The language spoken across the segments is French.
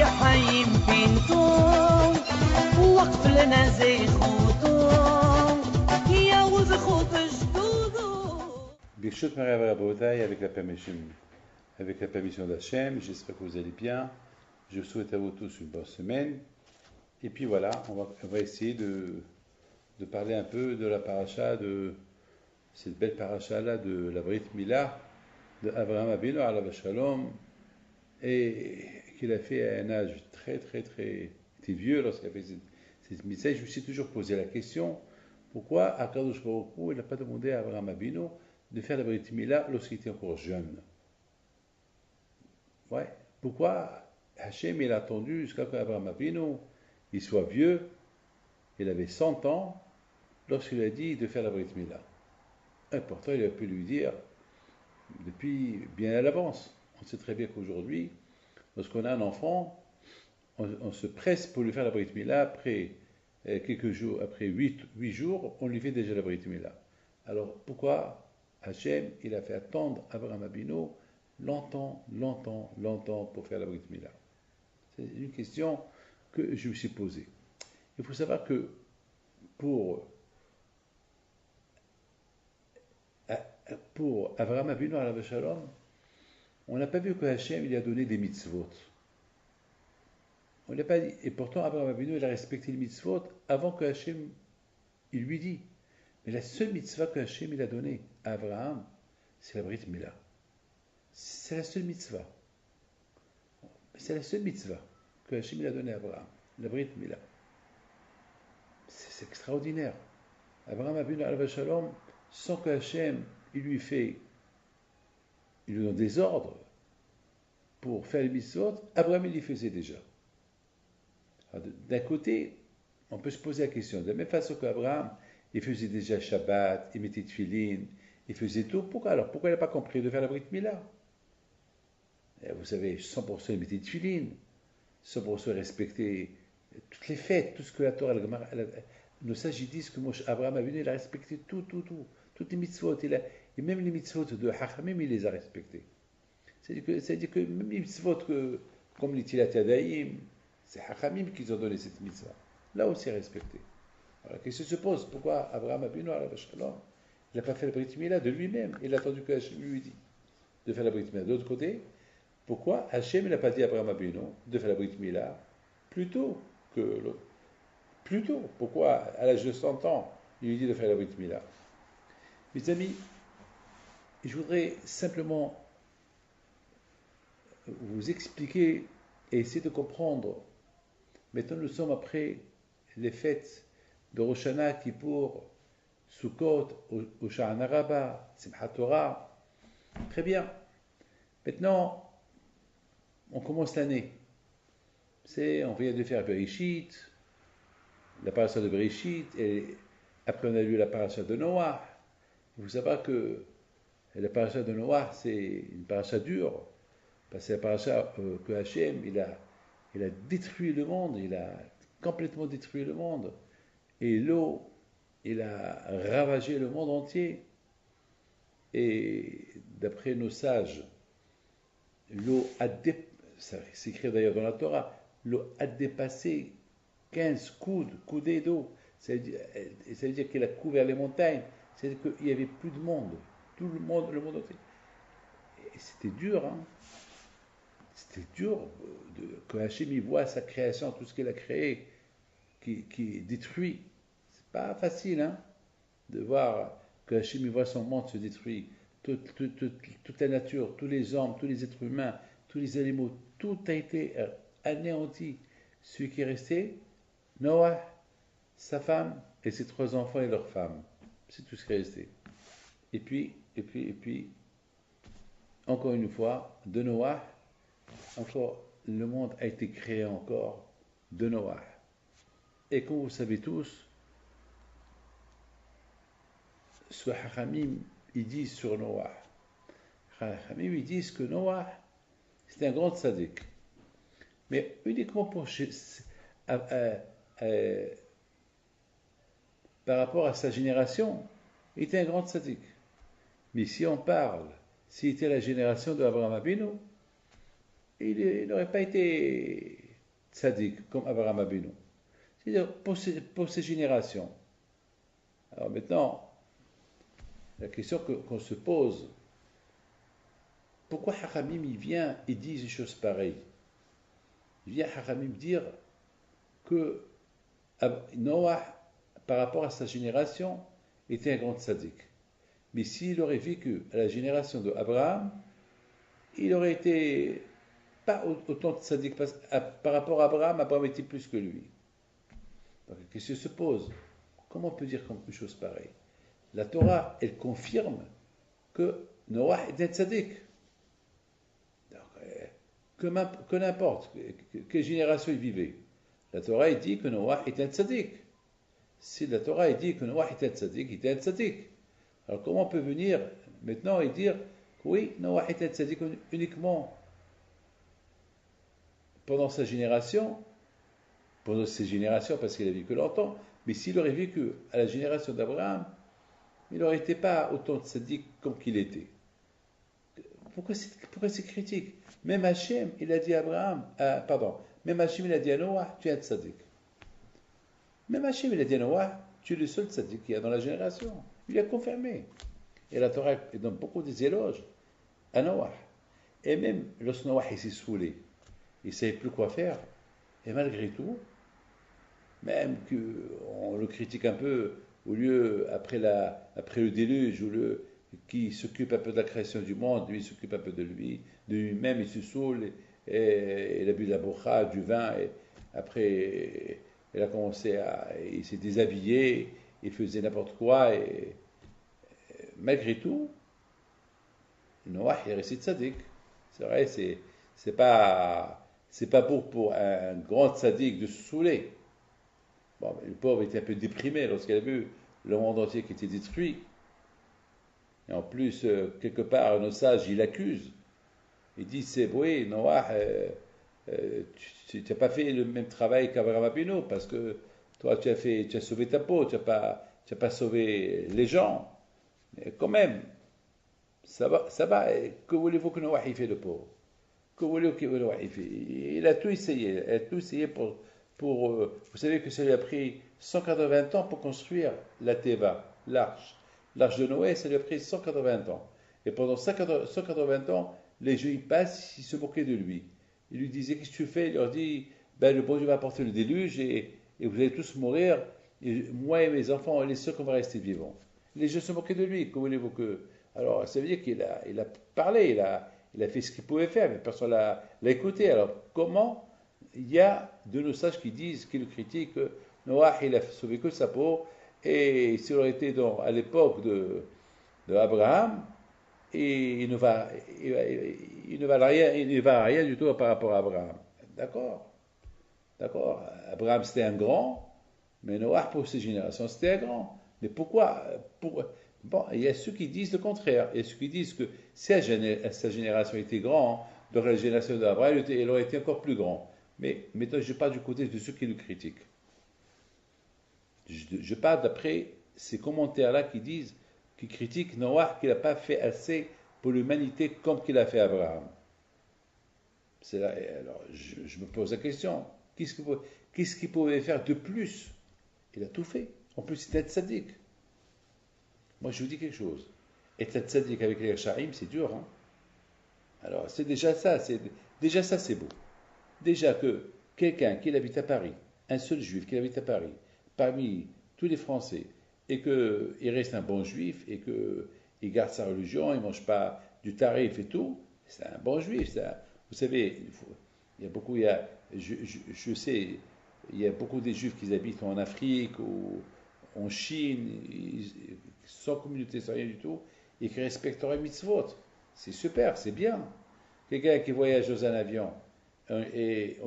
حيم بينتون وقف لنا زي خوتون يا وذخوت جدودو. Birshot Maria Rabotai, avec la permission d'Hachem, j'espère que vous allez bien. Je souhaite à vous tous une bonne semaine. Et puis voilà, on va essayer de parler un peu de la paracha, de cette belle paracha-là, de la Brit Mila, de Abraham Avinu, alav shalom, et qu'il a fait à un âge très vieux lorsqu'il a fait cette mitzvah. Je me suis toujours posé la question, pourquoi Akadosh Baruch Hu, il n'a pas demandé à Abraham Avinu de faire la Brit Mila lorsqu'il était encore jeune? Ouais. Pourquoi Hachem il a attendu jusqu'à ce qu'Abraham Avinu il soit vieux, il avait 100 ans, lorsqu'il a dit de faire la Brit Mila? Et pourtant, il a pu lui dire depuis bien à l'avance. On sait très bien qu'aujourd'hui, lorsqu'on a un enfant, on se presse pour lui faire la Brit Mila. Après quelques jours, après 8 jours, on lui fait déjà la Brit Mila. Alors pourquoi Hachem il a fait attendre Abraham Avinu longtemps pour faire la Brit Mila? C'est une question que je me suis posée. Il faut savoir que pour Abraham Avinu alav shalom, on n'a pas vu que Hachem il a donné des mitzvot. On l'a pas dit. Et pourtant Abraham Avinu il a respecté les mitzvot avant que Hachem il lui dit. Mais la seule mitzvah que Hachem il a donnée à Abraham, c'est la Brit Mila. C'est la seule mitzvah. C'est la seule mitzvah que Hachem il a donnée à Abraham, la Brit Mila. C'est extraordinaire. Abraham Avinu alav shalom, sans que Hachem il lui donne des ordres pour faire les mitzvot, Abraham il les faisait déjà. D'un côté, on peut se poser la question, de la même façon qu'Abraham, il faisait déjà Shabbat, il mettait Tfilin, il faisait tout, pourquoi il n'a pas compris de faire la Brit Mila? Et vous savez, 100% il mettait Tfilin, 100% il respectait toutes les fêtes, tout ce que la Torah, nos sages disent que Abraham il a respecté tout. Toutes les mitzvot, et même les mitzvot de Hachamim, il les a respectés. C'est-à-dire que même les mitzvot comme les Tilat Yadayim, c'est Hachamim qui ont donné cette mitzvah. Là aussi respecté. Alors la question se pose, pourquoi Abraham Avinu alav shalom, il n'a pas fait la Brit Mila de lui-même? Il a attendu que Hachem lui dit de faire la Brit Mila. De l'autre côté, pourquoi Hachem n'a pas dit à Abraham Avinu de faire la Brit Mila plus tôt que l'autre? Plus tôt. Pourquoi à l'âge de 100 ans, il lui dit de faire la Brit Mila? Mes amis, je voudrais simplement vous expliquer et essayer de comprendre. Maintenant, nous sommes après les fêtes de Rosh Hashanah, Kippour, Sukkot, Hoshana Rabbah, Simchat Torah. Très bien. Maintenant, on commence l'année. On vient de faire Bereshit, la paracha de Bereshit, et après on a lu la paracha de Noah. Il faut savoir que la paracha de Noah, c'est une paracha dure, parce que c'est la paracha que Hachem, il a détruit le monde, il a complètement détruit le monde. Et l'eau, il a ravagé le monde entier. Et d'après nos sages, l'eau ça s'écrit d'ailleurs dans la Torah, l'eau a dépassé 15 coudées d'eau. Ça veut dire qu'elle a couvert les montagnes. C'est-à-dire qu'il n'y avait plus de monde. Tout le monde entier. Et c'était dur, hein. C'était dur que Hachem y voit sa création, tout ce qu'il a créé, qui est détruit. C'est pas facile, hein, de voir que Hachem y voit son monde se détruire. Toute la nature, tous les hommes, tous les êtres humains, tous les animaux, tout a été anéanti. Celui qui est resté, Noah, sa femme et ses 3 enfants et leurs femmes. C'est tout ce qui est resté. Et puis, encore une fois, de Noah, encore, le monde a été créé encore de Noah. Et comme vous savez tous, ce Hachamim, ils disent sur Noah. Hachamim, ils disent que Noah, c'était un grand tzaddik. Mais uniquement par rapport à sa génération, il était un grand tzaddik. Mais si on parle, s'il était la génération d'Abraham Avinu, il n'aurait pas été tzaddik comme Abraham Avinu. C'est-à-dire pour ces générations. Alors maintenant, la question qu'on se pose, pourquoi Haramim il vient et dit des choses pareilles? Il vient Haramim dire que Noah, par rapport à sa génération, était un grand tzaddik. Mais s'il aurait vécu à la génération d'Abraham, il aurait été pas autant de tzaddik par rapport à Abraham. Abraham était plus que lui. Donc la question se pose, comment on peut dire une chose pareille? La Torah, elle confirme que Noah est un tzaddik. Que n'importe, quelle génération il vivait. La Torah elle dit que Noah est un tzaddik. Si la Torah elle dit que Noah est un tzaddik, il était un tzaddik. Alors comment on peut venir maintenant et dire que oui, Noah est un tzaddik uniquement pendant sa génération, pendant ses générations parce qu'il a vécu longtemps, mais s'il aurait vécu à la génération d'Abraham, il n'aurait été pas autant de tzaddik comme qu'il était. Pourquoi c'est critique? Même Hachem, il a dit à Abraham, même Hachem, il a dit à Noah, tu es un tzaddik. Même Hachem, il a dit à Noah, tu es le seul tzaddik qu'il y a dans la génération. Il a confirmé. Et la Torah donne beaucoup des éloges à Noah. Et même lorsque Noah s'est saoulé, il ne savait plus quoi faire. Et malgré tout, même qu'on le critique un peu, au lieu, après le déluge, qui s'occupe un peu de la création du monde, lui il s'occupe un peu de lui-même, il se saoule, et il a bu de la brocha, du vin, et après il a commencé il s'est déshabillé, il faisait n'importe quoi, et malgré tout, Noah est resté tzaddik. C'est vrai, c'est pas pour un grand tzaddik de se saouler. Bon, le pauvre était un peu déprimé lorsqu'il a vu le monde entier qui était détruit. Et en plus, quelque part, nos sages, il accuse. Il dit, oui, Noah, tu n'as pas fait le même travail qu'Abraham Avinu, parce que toi, tu as sauvé ta peau, tu n'as pas sauvé les gens. Mais quand même, ça va. Que voulez-vous que Noah ait fait de pauvre? Que voulez-vous que Noah ait fait? Il a tout essayé. Il a tout essayé pour vous savez que ça lui a pris 180 ans pour construire la Teva, l'arche. L'arche de Noé, ça lui a pris 180 ans. Et pendant 180 ans, les Juifs passent, ils se moquaient de lui. Ils lui disaient, qu'est-ce que tu fais? Il leur dit, le bon Dieu va apporter le déluge et vous allez tous mourir. Et moi et mes enfants, les seuls qu'on va rester vivants. Les gens se moquaient de lui. Comment voulez-vous que... Alors, ça veut dire qu'il a parlé, il a fait ce qu'il pouvait faire, mais personne l'a écouté. Alors, comment il y a de nos sages qui le critiquent, que Noah, il a sauvé que sa peau, et s'il aurait été à l'époque de Abraham, il ne va rien du tout par rapport à Abraham. D'accord. Abraham, c'était un grand, mais Noah, pour ses générations, c'était un grand. Mais pourquoi? Bon, il y a ceux qui disent le contraire. Il y a ceux qui disent que si sa génération était grande, donc la génération d'Abraham, elle aurait été encore plus grande. Mais maintenant, je parle du côté de ceux qui le critiquent. Je parle d'après ces commentaires-là qui critiquent Noah, qu'il n'a pas fait assez pour l'humanité comme qu'il a fait Abraham. Alors, je me pose la question, qu'est-ce qu'il pouvait faire de plus? Il a tout fait. En plus, c'était un tzaddik. Moi, je vous dis quelque chose. Être un tzaddik avec les Rechaim, c'est dur. Hein? Alors, c'est déjà ça. Déjà ça, c'est beau. Déjà que quelqu'un qui habite à Paris, un seul juif qui habite à Paris, parmi tous les Français, et qu'il reste un bon juif, et qu'il garde sa religion, il ne mange pas du tarif et tout, c'est un bon juif. Ça. Vous savez, je sais, il y a beaucoup de juifs qui habitent en Afrique ou en Chine, sans communauté, sans rien du tout, et qui respectent les mitzvot. C'est super, c'est bien. Quelqu'un qui voyage dans un avion, et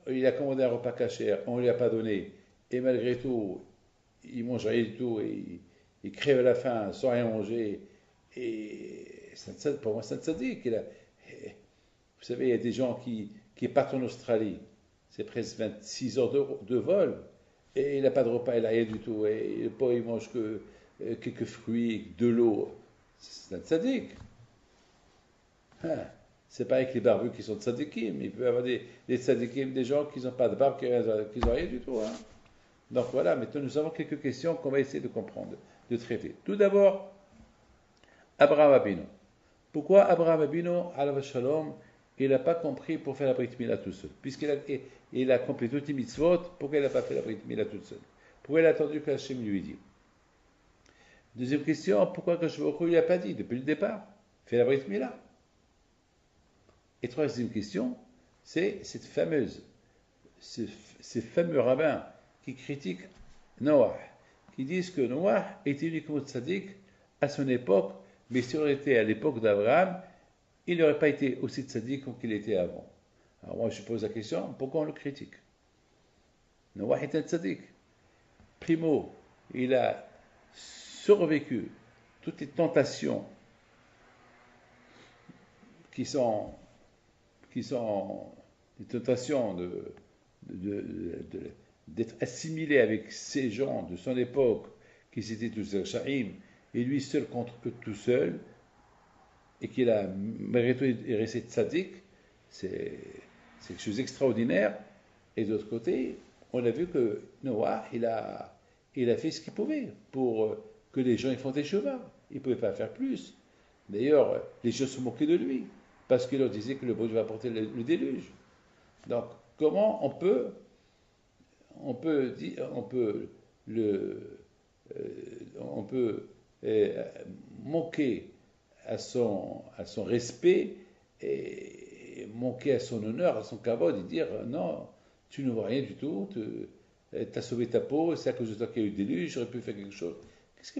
il a commandé un repas caché, on ne lui a pas donné, et malgré tout, il mange rien du tout, et il crève à la faim sans rien manger, et pour moi, c'est un tzaddik. Vous savez, il y a des gens qui partent en Australie, c'est presque 26 heures de vol, et il n'a pas de repas, il n'a rien du tout, et le pauvre, il mange que quelques fruits, de l'eau. C'est un tzaddik. C'est pas avec les barbus qui sont tzadikim. Il peut y avoir des tzadikim, des gens qui n'ont pas de barbe, qui n'ont rien du tout. Hein. Donc voilà, maintenant nous avons quelques questions qu'on va essayer de comprendre, de traiter. Tout d'abord, Abraham Abinu. Pourquoi Abraham Abinu, alav shalom, il n'a pas compris pour faire la Brit Mila tout seul? Puisqu'il a compris toutes les mitzvot, pourquoi il n'a pas fait la Brit Mila tout seul? Pourquoi il a attendu qu'Hachem lui dit? Deuxième question, pourquoi Kadosh Baruch Hu, il n'a pas dit depuis le départ? Fais la Brit Mila. Et troisième question, c'est ces fameux rabbins qui critiquent Noah, qui disent que Noah était uniquement tzaddik à son époque, mais s'il aurait été à l'époque d'Abraham, il n'aurait pas été aussi tzaddik qu'il était avant. Alors moi je pose la question, pourquoi on le critique? Noah est un tzaddik. Primo, il a survécu toutes les tentations qui sont des tentations d'être assimilé avec ces gens de son époque qui s'étaient tous Shaim, et lui seul contre eux tout seul, et qu'il a malgré tout est resté tzaddik, c'est quelque chose d'extraordinaire. Et d'autre côté, on a vu que Noah, il a fait ce qu'il pouvait pour que les gens ils font des chevaux. Il ne pouvait pas faire plus. D'ailleurs, les gens se moquaient de lui, parce qu'il leur disait que le bon Dieu va apporter le déluge. Donc, comment on peut manquer à son respect et manquer à son honneur, à son kavod, et dire non, tu ne vois rien du tout, tu as sauvé ta peau, c'est à cause de toi qu'il y a eu le déluge, j'aurais pu faire quelque chose. Qu'est-ce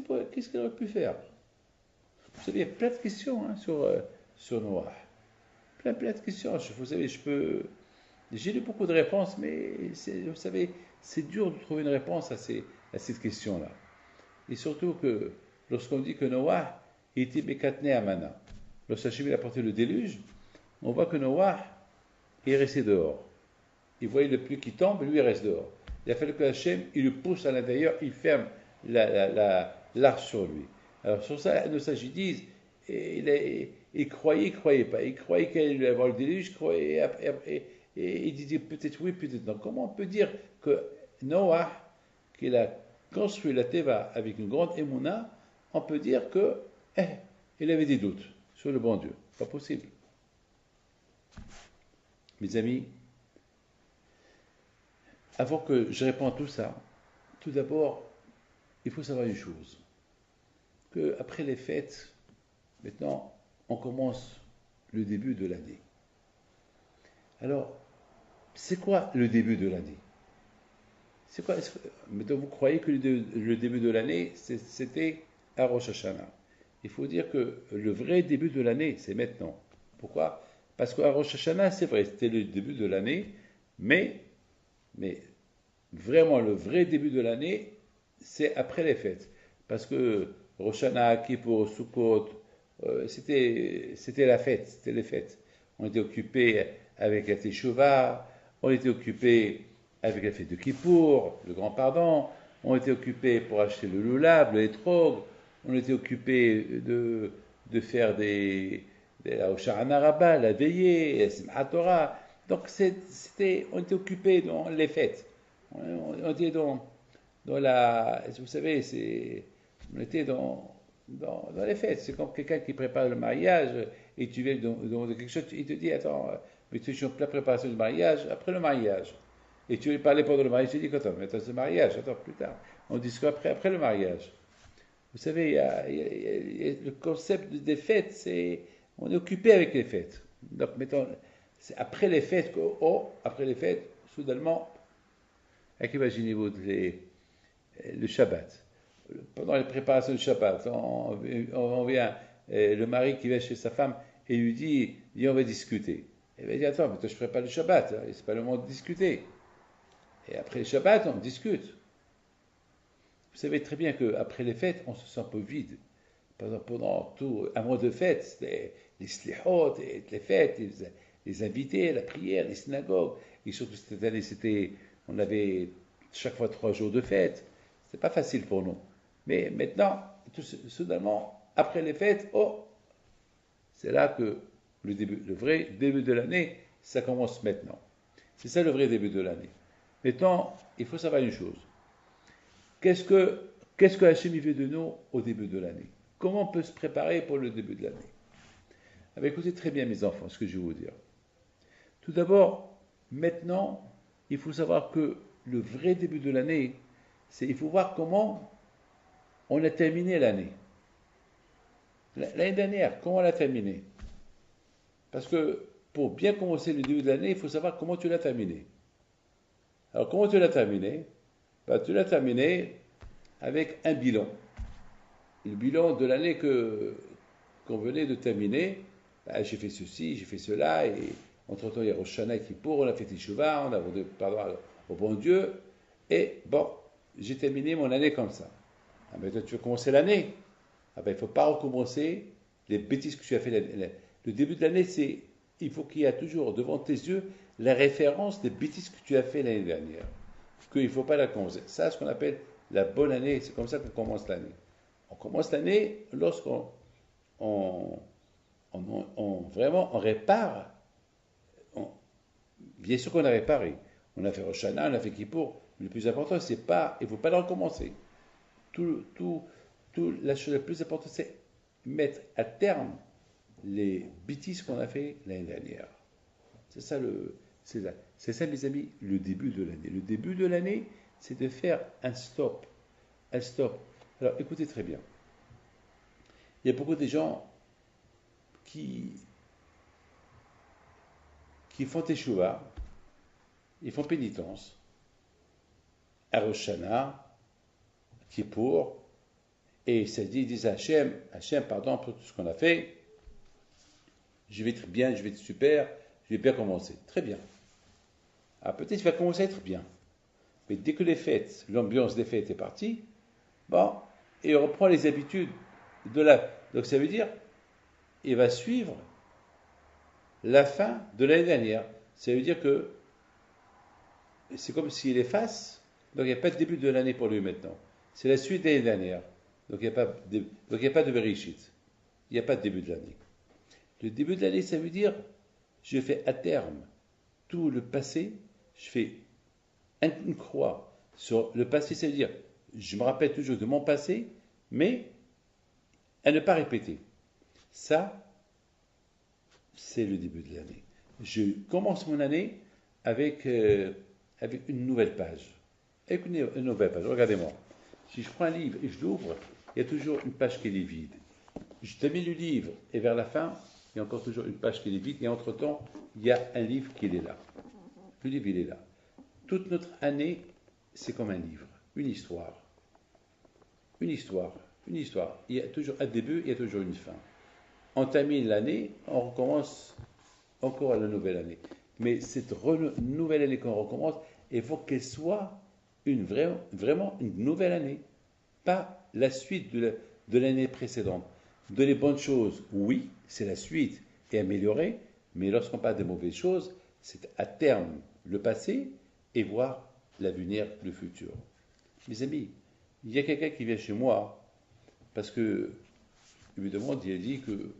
qu'il aurait pu faire? Vous savez, il y a plein de questions hein, sur Noah. Plein de questions. Vous savez, j'ai lu beaucoup de réponses, mais vous savez, c'est dur de trouver une réponse à cette question-là. Et surtout que lorsqu'on dit que Noah était Bekatne Amana, lorsqu'Hachem a apporté le déluge, on voit que Noah est resté dehors. Il voyait le pluie qui tombe, lui il reste dehors. Il a fallu que Hachem il le pousse à l'intérieur, il ferme l'arche sur lui. Alors sur ça, nos sages disent, il croyait pas. Il croyait qu'il allait avoir le déluge, et il disait peut-être oui, peut-être non. Comment on peut dire que Noah, qu'il a construit la Teva avec une grande émouna, on peut dire que il avait des doutes sur le bon Dieu? Pas possible. Mes amis, avant que je réponde à tout ça, tout d'abord, il faut savoir une chose, qu'après les fêtes, maintenant, on commence le début de l'année. Alors, c'est quoi le début de l'année? C'est quoi? Maintenant, vous croyez que le début de l'année, c'était à Rosh Hashanah. Il faut dire que le vrai début de l'année, c'est maintenant. Pourquoi? Parce qu'à Rosh Hashanah, c'est vrai, c'était le début de l'année, mais vraiment le vrai début de l'année, c'est après les fêtes. Parce que Rosh Hashanah, Kippour, Sukkot, c'était la fête, c'était les fêtes. On était occupés avec la Teshuvah, on était occupés avec la fête de Kippour, le grand pardon, on était occupés pour acheter le loulab, le hétrog, on était occupés de faire la Hoshana Rabbah, la veillée, la Simchat Torah. Donc on était occupés dans les fêtes. On était dans la, vous savez, on était dans les fêtes. C'est comme quelqu'un qui prépare le mariage et tu viens demander quelque chose, il te dit attends, mais tu es sur la préparation du mariage, après le mariage. Et tu lui parlais pendant le mariage, tu dis attends, mais attends, ce mariage, attends, plus tard. On discute après le mariage. Vous savez, il y a le concept des fêtes, c'est on est occupé avec les fêtes. Donc mettons, c'est après les fêtes après les fêtes, soudainement, imaginez-vous le Shabbat. Pendant les préparations du Shabbat, on vient, le mari qui vient chez sa femme et lui dit on va discuter. Elle va dire attends, mais toi je prépare le Shabbat, hein, c'est pas le moment de discuter. Et après le Shabbat, on discute. Vous savez très bien qu'après les fêtes, on se sent un peu vide. Par exemple, pendant tout un mois de fêtes, c'était les slihot, les fêtes, les invités, la prière, les synagogues. Et surtout cette année, on avait chaque fois 3 jours de fête. C'était pas facile pour nous. Mais maintenant, soudainement, après les fêtes, c'est là que Le vrai début de l'année, ça commence maintenant. C'est ça le vrai début de l'année. Maintenant, il faut savoir une chose. Qu'est-ce que, qu'est-ce que Hachem veut de nous au début de l'année? Comment on peut se préparer pour le début de l'année? Ah ben, écoutez très bien mes enfants, ce que je vais vous dire. Tout d'abord, maintenant, il faut savoir que le vrai début de l'année, c'est il faut voir comment on a terminé l'année. L'année dernière, comment on l'a terminé? Parce que pour bien commencer le début de l'année, il faut savoir comment tu l'as terminé. Alors, comment tu l'as terminé? Ben, tu l'as terminé avec un bilan. Le bilan de l'année qu'on venait de terminer. Ben, j'ai fait ceci, j'ai fait cela, et entre-temps, il y a Rosh Hashanah qui pour, on a fait Teshuvah, on a demandé pardon au bon Dieu, et bon, j'ai terminé mon année comme ça. Ah, mais toi, tu veux commencer l'année? Ah ben, il ne faut pas recommencer les bêtises que tu as fait l'année. Le début de l'année, c'est, il faut qu'il y ait toujours devant tes yeux la référence des bêtises que tu as fait l'année dernière. Qu'il ne faut pas la commencer. Ça, c'est ce qu'on appelle la bonne année. C'est comme ça qu'on commence l'année. On commence l'année lorsqu'on on, vraiment on répare. on- Bien sûr qu'on a réparé. On a fait Rosh Hashanah, on a fait Kippour. Le plus important, c'est pas, il ne faut pas le recommencer. Tout, tout, la chose la plus importante, c'est mettre à terme les bêtises qu'on a fait l'année dernière. C'est ça, c'est ça, mes amis, le début de l'année. Le début de l'année, c'est de faire un stop. Un stop. Alors, écoutez très bien. Il y a beaucoup de gens qui, qui font teshuva, ils font pénitence, à Rosh Hashanah, Kippour, et ils disent à Hachem, pardon pour tout ce qu'on a fait, je vais être bien, je vais être super, je vais bien commencer. Très bien. Alors peut-être qu'il va commencer à être bien. Mais dès que les fêtes, l'ambiance des fêtes est partie, bon, et on reprend les habitudes de la. Donc ça veut dire, il va suivre la fin de l'année dernière. Ça veut dire que c'est comme s'il efface, donc il n'y a pas de début de l'année pour lui maintenant. C'est la suite de l'année dernière. Donc il n'y a pas de, donc il n'y a pas de Bereshit. Il n'y a pas de début de l'année. Le début de l'année, ça veut dire, je fais à terme tout le passé, je fais une croix sur le passé, ça veut dire, je me rappelle toujours de mon passé, mais à ne pas répéter. Ça, c'est le début de l'année. Je commence mon année avec, avec une nouvelle page. Avec une nouvelle page. Regardez-moi. Si je prends un livre et je l'ouvre, il y a toujours une page qui est vide. Je termine le livre et vers la fin, il y a encore toujours une page qui est vide. Et entre-temps, il y a un livre qui est là. Le livre, il est là. Toute notre année, c'est comme un livre, une histoire. Une histoire, une histoire. Il y a toujours un début, il y a toujours une fin. On termine l'année, on recommence encore la nouvelle année. Mais cette nouvelle année qu'on recommence, il faut qu'elle soit vraiment une nouvelle année, pas la suite de l'année précédente. De les bonnes choses, oui, c'est la suite et améliorée, mais lorsqu'on parle de mauvaises choses, c'est à terme le passé et voir l'avenir, le futur. Mes amis, il y a quelqu'un qui vient chez moi parce que il me demande, il a dit que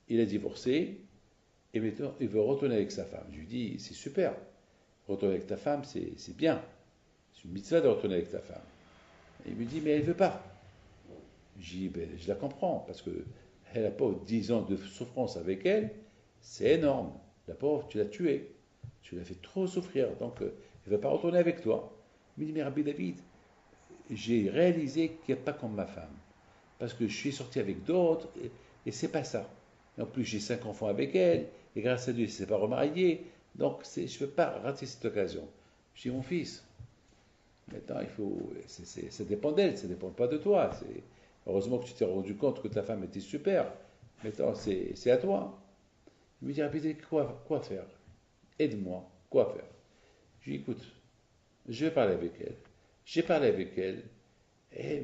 il a divorcé et maintenant il veut retourner avec sa femme. Je lui dis, c'est super, retourner avec ta femme, c'est bien. C'est une mitzvah de retourner avec ta femme. Et il me dit, mais elle ne veut pas. Je dis, ben, je la comprends, parce que elle n'a pas 10 ans de souffrance avec elle, c'est énorme. La pauvre, tu l'as tuée. Tu l'as fait trop souffrir, donc elle ne va pas retourner avec toi. Il me dit, mais Rabbi David, j'ai réalisé qu'il n'y a pas comme ma femme. Parce que je suis sorti avec d'autres, et c'est pas ça. Et en plus, j'ai 5 enfants avec elle, et grâce à Dieu, elle ne s'est pas remariée. Donc, je ne peux pas rater cette occasion. Je dis, mon fils, maintenant, il faut, ça dépend d'elle, ça ne dépend pas de toi. Heureusement que tu t'es rendu compte que ta femme était super. Maintenant, c'est à toi. Il me dit, Rabbi, quoi faire? Aide-moi, quoi faire? Je lui dis, écoute, je vais parler avec elle. J'ai parlé avec elle,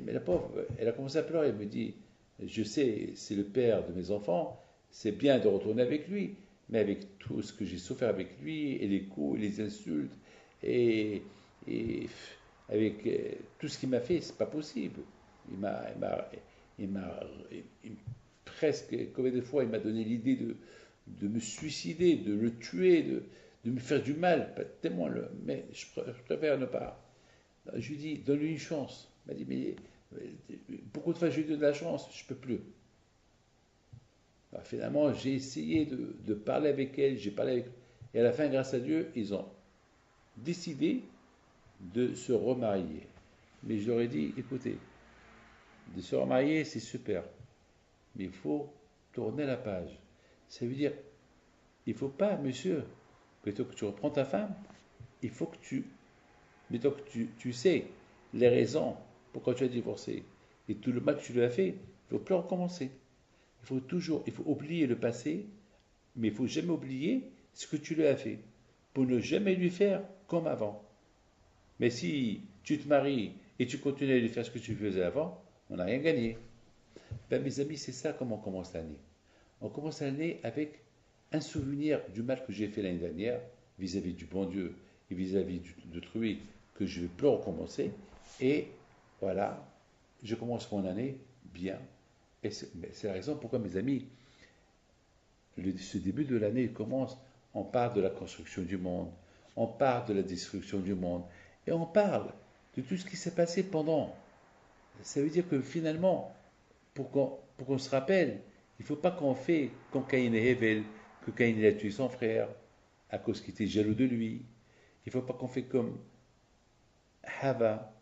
mais la pauvre, elle a commencé à pleurer. Elle me dit, je sais, c'est le père de mes enfants, c'est bien de retourner avec lui, mais avec tout ce que j'ai souffert avec lui, et les coups, et les insultes, et, et avec tout ce qu'il m'a fait, c'est pas possible. Il m'a presque, combien de fois il m'a donné l'idée de me suicider, de le tuer, de me faire du mal, pas tellement mais je préfère ne pas. Je lui dis, donne-lui une chance. Il m'a dit, mais beaucoup de fois je lui donne la chance, je ne peux plus. Alors, finalement, j'ai essayé de parler avec elle, j'ai parlé avec. Et à la fin, grâce à Dieu, ils ont décidé de se remarier. Mais je leur ai dit, écoutez, de se remarier, c'est super. Mais il faut tourner la page. Ça veut dire, il ne faut pas, monsieur, plutôt que tu reprends ta femme, il faut que plutôt que tu sais les raisons pourquoi tu as divorcé et tout le mal que tu lui as fait, il ne faut plus recommencer. Il faut oublier le passé, mais il ne faut jamais oublier ce que tu lui as fait, pour ne jamais lui faire comme avant. Mais si tu te maries et tu continues à lui faire ce que tu faisais avant, on n'a rien gagné. Ben, mes amis, c'est ça comment on commence l'année. On commence l'année avec un souvenir du mal que j'ai fait l'année dernière, vis-à-vis du bon Dieu et vis-à-vis d'autrui, que je ne vais plus recommencer. Et voilà, je commence mon année bien. Et c'est la raison pourquoi, mes amis, ce début de l'année commence, on parle de la construction du monde, on parle de la destruction du monde, et on parle de tout ce qui s'est passé pendant. Ça veut dire que finalement, pour qu'on se rappelle, il ne faut pas qu'on fait comme Caïn et Hével, que Caïn a tué son frère à cause qu'il était jaloux de lui. Il ne faut pas qu'on fait comme Hava,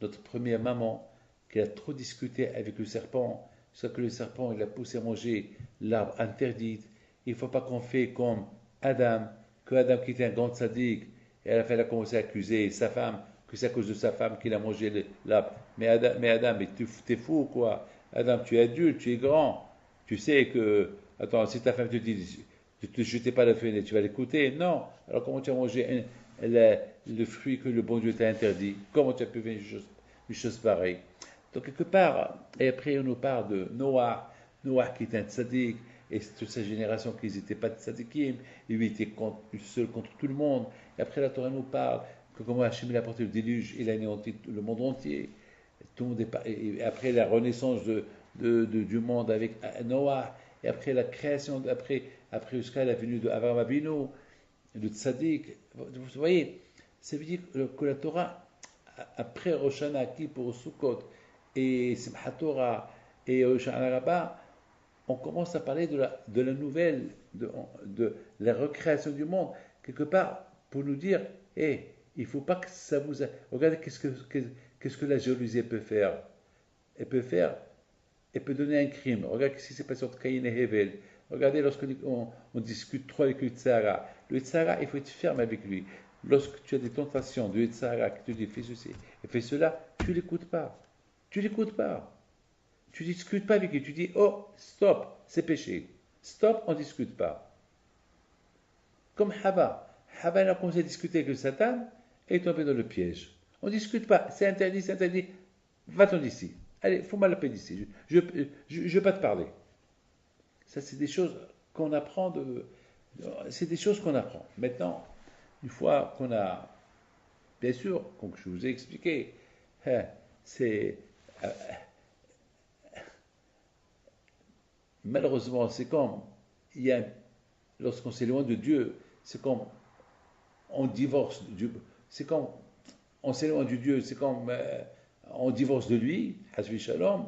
notre première maman, qui a trop discuté avec le serpent, soit que le serpent il l'a poussé à manger l'arbre interdit. Il ne faut pas qu'on fait comme Adam, que Adam qui était un grand sadique, et à la fin il a commencé à accuser sa femme, que c'est à cause de sa femme qu'il a mangé l'arbre. Mais Adam, t'es fou ou quoi? Adam, tu es adulte, tu es grand. Tu sais que, attends, si ta femme te dit, ne te jetez pas la fenêtre, tu vas l'écouter? Non. Alors comment tu as mangé le fruit que le bon Dieu t'a interdit? Comment tu as pu faire une chose pareille? Donc quelque part, et après on nous parle de Noah, Noah qui était un tzaddik, et toute sa génération qui n'étaient pas de tzaddikim, et lui était seul contre tout le monde. Et après la Torah nous parle que comment Hachem a apporté le déluge, il a anéanti le monde entier. Tout le monde et après la renaissance du monde avec Noah, et après la création, après jusqu'à la venue de Avraham Avinu, le tzaddik. Vous voyez, ça veut dire que la Torah, après Rosh Hashanah, Kippour, Sukkot, et Simchat Torah, et Hoshana Rabbah, on commence à parler de la nouvelle, de la recréation du monde, quelque part, pour nous dire, hé, il ne faut pas que ça vous... Regardez qu'est-ce que la jalousie peut faire. Elle peut donner un crime. Regardez ce qui s'est passé entre Caïn et Hével. Regardez lorsqu'on discute trop avec le Tzara. Le Tzara, il faut être ferme avec lui. Lorsque tu as des tentations de Tzara qui te dit fais ceci et fais cela, tu ne l'écoutes pas. Tu ne l'écoutes pas. Tu ne discutes pas avec lui. Tu dis oh, stop, c'est péché. Stop, on ne discute pas. Comme Hava. Hava, elle a commencé à discuter avec le Satan et est tombé dans le piège. On ne discute pas. C'est interdit. Va-t'en d'ici. Allez, fous-moi la paix d'ici. Je ne vais pas te parler. Ça, c'est des choses qu'on apprend c'est des choses qu'on apprend. Maintenant, une fois qu'on a, bien sûr, comme je vous ai expliqué, c'est malheureusement, c'est comme lorsqu'on s'éloigne de Dieu, c'est comme on divorce c'est comme on s'éloigne du Dieu, c'est comme on divorce de lui, Hasbi Shalom,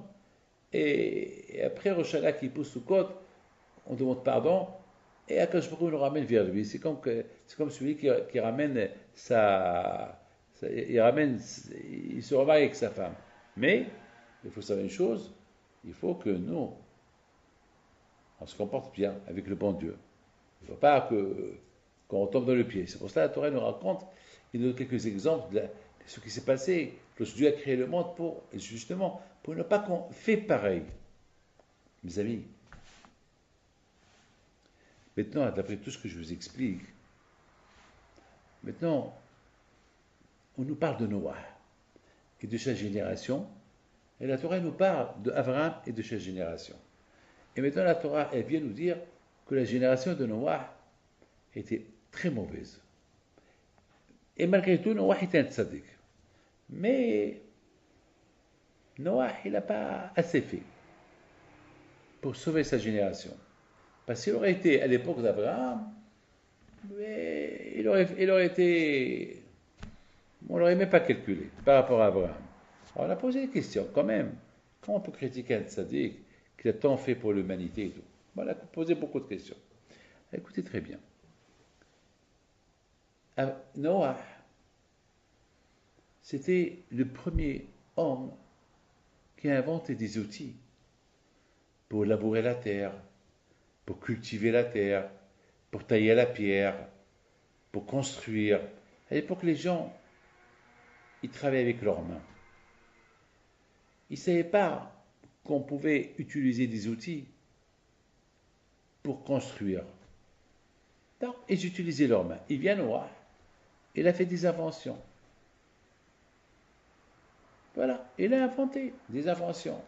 et après Rosh Hashanah qui pousse sous côte, on demande pardon, et Akash Baruch Hu nous ramène vers lui. C'est comme celui qui ramène il se remarie avec sa femme. Mais, il faut savoir une chose, il faut que nous, on se comporte bien avec le bon Dieu. Il ne faut pas qu'on tombe dans le pied. C'est pour cela que la Torah nous raconte, il nous donne quelques exemples de ce qui s'est passé lorsque Dieu a créé le monde justement, pour ne pas qu'on fait pareil. Mes amis, maintenant, d'après tout ce que je vous explique, maintenant, on nous parle de Noah et de sa génération, et la Torah nous parle d'Abraham et de sa génération. Et maintenant, la Torah, elle vient nous dire que la génération de Noah était très mauvaise. Et malgré tout, Noah était un tzaddik. Mais Noah, il n'a pas assez fait pour sauver sa génération. Parce qu'il aurait été à l'époque d'Abraham, mais il aurait été. On l'aurait même pas calculé par rapport à Abraham. Alors on a posé des questions quand même. Comment on peut critiquer un tzaddik qui a tant fait pour l'humanité et tout? On a posé beaucoup de questions. Écoutez très bien. Noah, c'était le premier homme qui a inventé des outils pour labourer la terre, pour cultiver la terre, pour tailler la pierre, pour construire. À l'époque, les gens, ils travaillaient avec leurs mains. Ils ne savaient pas qu'on pouvait utiliser des outils pour construire. Donc, ils utilisaient leurs mains. Il vient Noah, il a fait des inventions. Voilà, il a inventé des inventions.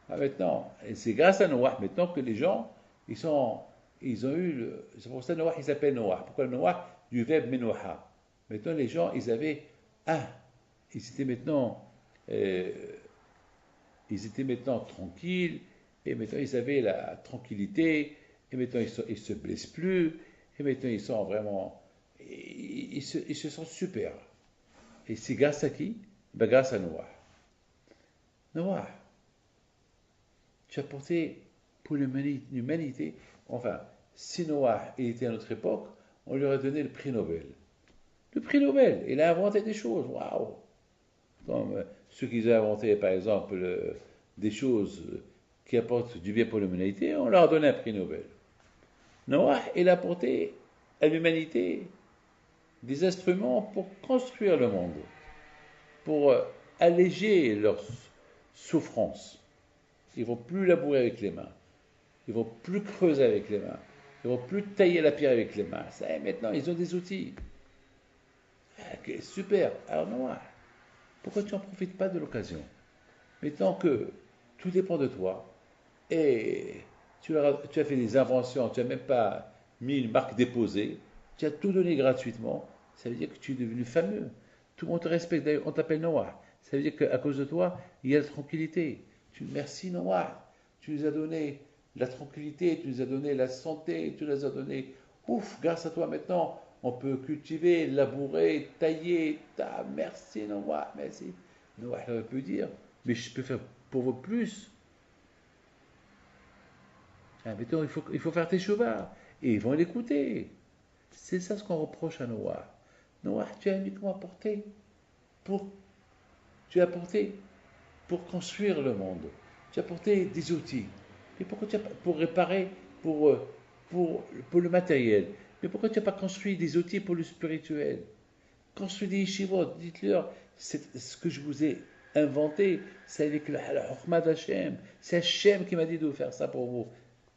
Maintenant, c'est grâce à Noah, maintenant que les gens, ils ont eu, c'est pour ça que Noah, il s'appelle Noah. Pourquoi Noah? Du verbe Menoha. Maintenant, les gens, ils avaient, ils étaient maintenant tranquilles, et maintenant ils avaient la tranquillité, et maintenant ils se blessent plus, et maintenant ils sont vraiment, ils se sentent super. Et c'est grâce à qui? Ben, grâce à Noah. Noah, tu as porté pour l'humanité, enfin, si Noah était à notre époque, on lui aurait donné le prix Nobel. Le prix Nobel, il a inventé des choses, waouh! Comme ceux qui ont inventé, par exemple, des choses qui apportent du bien pour l'humanité, on leur a donné un prix Nobel. Noah, il a apporté à l'humanité des instruments pour construire le monde, pour alléger leurs souffrances. Ils ne vont plus labourer avec les mains, ils ne vont plus creuser avec les mains, ils ne vont plus tailler la pierre avec les mains. Maintenant, ils ont des outils. Okay, super. Alors Noah, pourquoi tu n'en profites pas de l'occasion? Maintenant que tout dépend de toi, et tu as fait des inventions, tu n'as même pas mis une marque déposée, tu as tout donné gratuitement, ça veut dire que tu es devenu fameux. Tout le monde te respecte, d'ailleurs, on t'appelle Noah. Ça veut dire qu'à cause de toi, il y a la tranquillité. Merci Noah, tu nous as donné la tranquillité, tu nous as donné la santé, tu nous as donné, ouf, grâce à toi maintenant, on peut cultiver, labourer, tailler. Merci Noah, merci. Noah peut dire, mais je peux faire pour vous plus. Mettons, il faut faire tes chevaux. Et ils vont l'écouter. C'est ça ce qu'on reproche à Noah. Noah, tu as uniquement apporté pour, tu as apporté pour construire le monde. Tu as apporté des outils. Mais pourquoi tu as pas, pour réparer, pour le matériel. Mais pourquoi tu n'as pas construit des outils pour le spirituel? Construis des yeshivot, dites-leur, ce que je vous ai inventé, c'est avec la Chokhmah d'Hachem. C'est Hachem qui m'a dit de faire ça pour vous.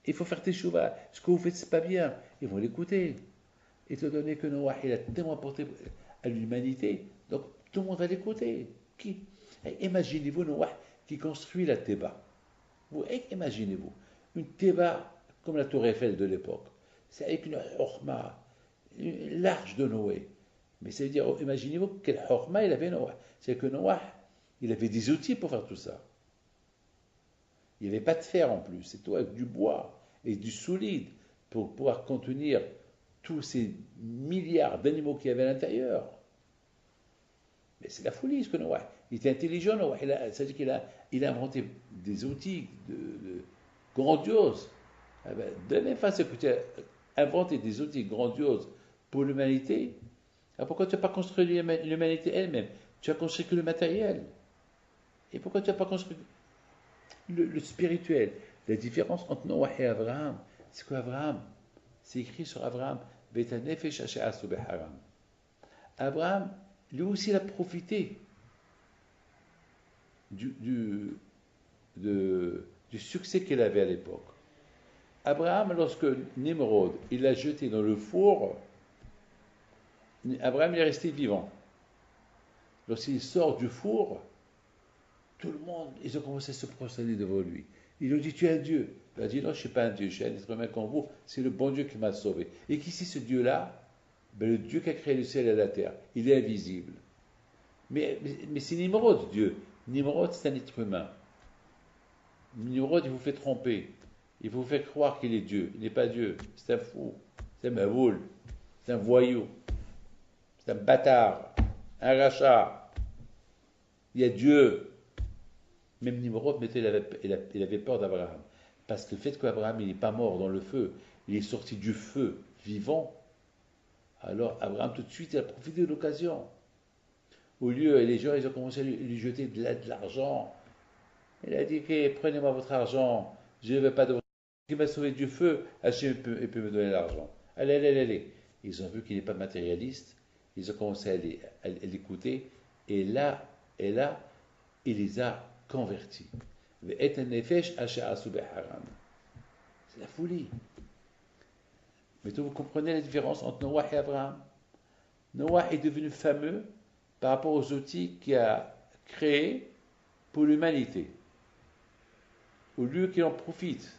Il faut faire tes chouvas. Ce que vous faites, c'est pas bien. Ils vont l'écouter. Étant donné que Noah, il a tellement apporté à l'humanité, donc tout le monde va l'écouter. Qui? Imaginez-vous Noah qui construit la Théba. Imaginez-vous. Une Théba comme la Tour Eiffel de l'époque. C'est avec une Chokhmah, l'arche de Noé. Mais ça veut dire, imaginez-vous quel Chokhmah il avait Noah. C'est que Noah, il avait des outils pour faire tout ça. Il n'y avait pas de fer en plus, c'est tout avec du bois et du solide pour pouvoir contenir tous ces milliards d'animaux qu'il y avait à l'intérieur. Mais c'est la folie ce que Noah. Il était intelligent, Noah. Ça veut dire qu'il a inventé des outils grandioses. De la même façon que tu as inventé des outils grandioses pour l'humanité, pourquoi tu n'as pas construit l'humanité elle-même? Tu as construit que le matériel. Et pourquoi tu n'as pas construit le spirituel? La différence entre Noah et Abraham, c'est qu'Abraham, c'est écrit sur Abraham, Abraham, lui aussi, il a profité du succès qu'il avait à l'époque. Abraham, lorsque Nimrod, il l'a jeté dans le four, Abraham il est resté vivant. Lorsqu'il sort du four, tout le monde, ils ont commencé à se prosterner devant lui. Ils ont dit, tu es un Dieu. Il a dit, non, je ne suis pas un Dieu, je suis un être humain comme vous, c'est le bon Dieu qui m'a sauvé. Et qui c'est ce Dieu-là? Le Dieu qui a créé le ciel et la terre. Il est invisible. Mais c'est Nimrod, Dieu. Nimrod, c'est un être humain. Nimrod, il vous fait tromper. Il vous fait croire qu'il est Dieu. Il n'est pas Dieu. C'est un fou. C'est un maboul. C'est un voyou. C'est un bâtard. Un rachat. Il y a Dieu. Même Nimrod, il avait peur d'Abraham. Parce que le fait qu'Abraham n'est pas mort dans le feu, il est sorti du feu vivant, alors Abraham tout de suite il a profité de l'occasion. Au lieu, les gens ils ont commencé à lui jeter de l'argent. Il a dit que prenez-moi votre argent, je ne veux pas de votre argent. Qui m'a sauvé du feu, Hachem peut me donner l'argent. Allez, allez, allez, allez. Ils ont vu qu'il n'est pas matérialiste, ils ont commencé à l'écouter, et là, il les a convertis. C'est la folie. Mais vous comprenez la différence entre Noah et Abraham. Noah est devenu fameux par rapport aux outils qu'il a créés pour l'humanité. Au lieu qu'il en profite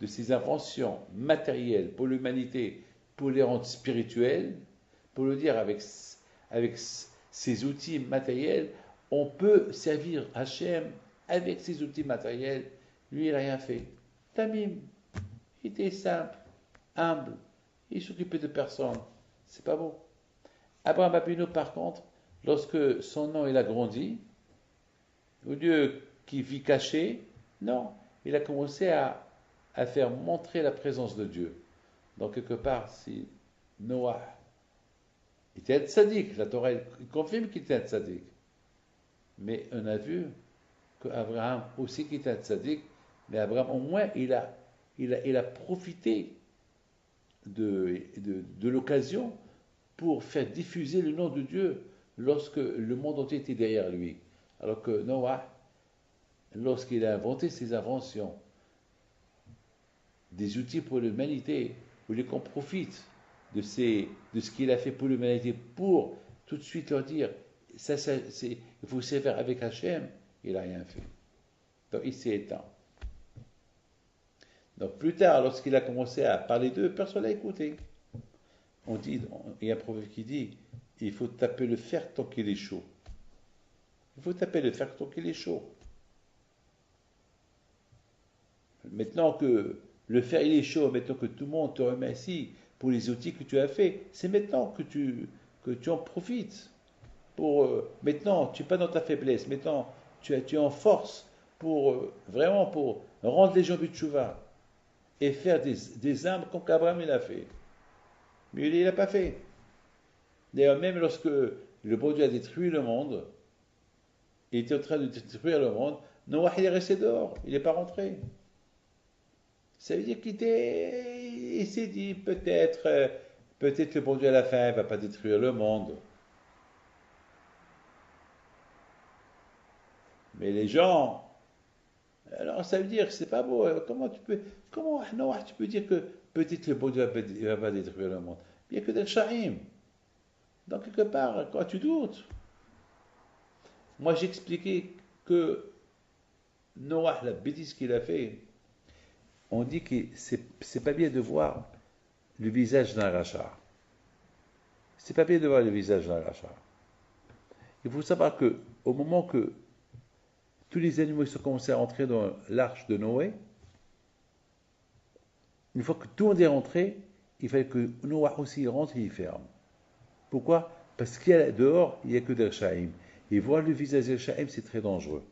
de ses inventions matérielles pour l'humanité, pour les rendre spirituelles, pour le dire avec ces outils matériels, on peut servir Hachem avec ces outils matériels. Lui, il n'a rien fait. Tamim, il était simple, humble, il s'occupait de personne. C'est pas beau. Abraham Abinu, par contre, lorsque son nom il a grandi, au lieu qu'il vit caché, non, il a commencé à faire montrer la présence de Dieu. Donc, quelque part, si Noah était un tzaddik, la Torah il confirme qu'il était un tzaddik. Mais on a vu qu'Abraham aussi qui était un tzaddik, mais Abraham au moins il a profité de l'occasion pour faire diffuser le nom de Dieu lorsque le monde entier était derrière lui. Alors que Noah, lorsqu'il a inventé ses inventions, des outils pour l'humanité, vous voulez qu'on profite de ce qu'il a fait pour l'humanité pour tout de suite leur dire il faut servir avec Hachem, il n'a rien fait. Donc il s'est éteint. Donc plus tard, lorsqu'il a commencé à parler d'eux, personne ne l'a écouté. Il y a un proverbe qui dit, il faut taper le fer tant qu'il est chaud. Il faut taper le fer tant qu'il est chaud. Maintenant que le fer il est chaud, maintenant que tout le monde te remercie pour les outils que tu as fait, c'est maintenant que tu en profites. Maintenant, tu n'es pas dans ta faiblesse, maintenant tu es en force vraiment pour rendre les gens du tchouva et faire des âmes comme qu'Abraham il a fait. Mais il n'a pas fait. D'ailleurs, même lorsque le bon Dieu a détruit le monde, il était en train de détruire le monde, Noah il est resté dehors, il n'est pas rentré. Ça veut dire il s'est dit peut-être le bon Dieu à la fin ne va pas détruire le monde. Mais les gens, alors ça veut dire que c'est pas beau. Comment Noah, tu peux dire que peut-être le bon Dieu ne va pas détruire le monde? Il n'y a que des Shaim. Donc quelque part, quand tu doutes. Moi j'expliquais que Noah, la bêtise qu'il a fait, on dit que c'est pas bien de voir le visage d'un rachat. C'est pas bien de voir le visage d'un rachat. Il faut savoir que au moment que tous les animaux sont commencés à rentrer dans l'arche de Noé, une fois que tout le monde est rentré, il fallait que Noah aussi rentre et il ferme. Pourquoi? Parce qu'il y a dehors, il n'y a que des Rechaim. Et voir le visage des Rechaim, c'est très dangereux.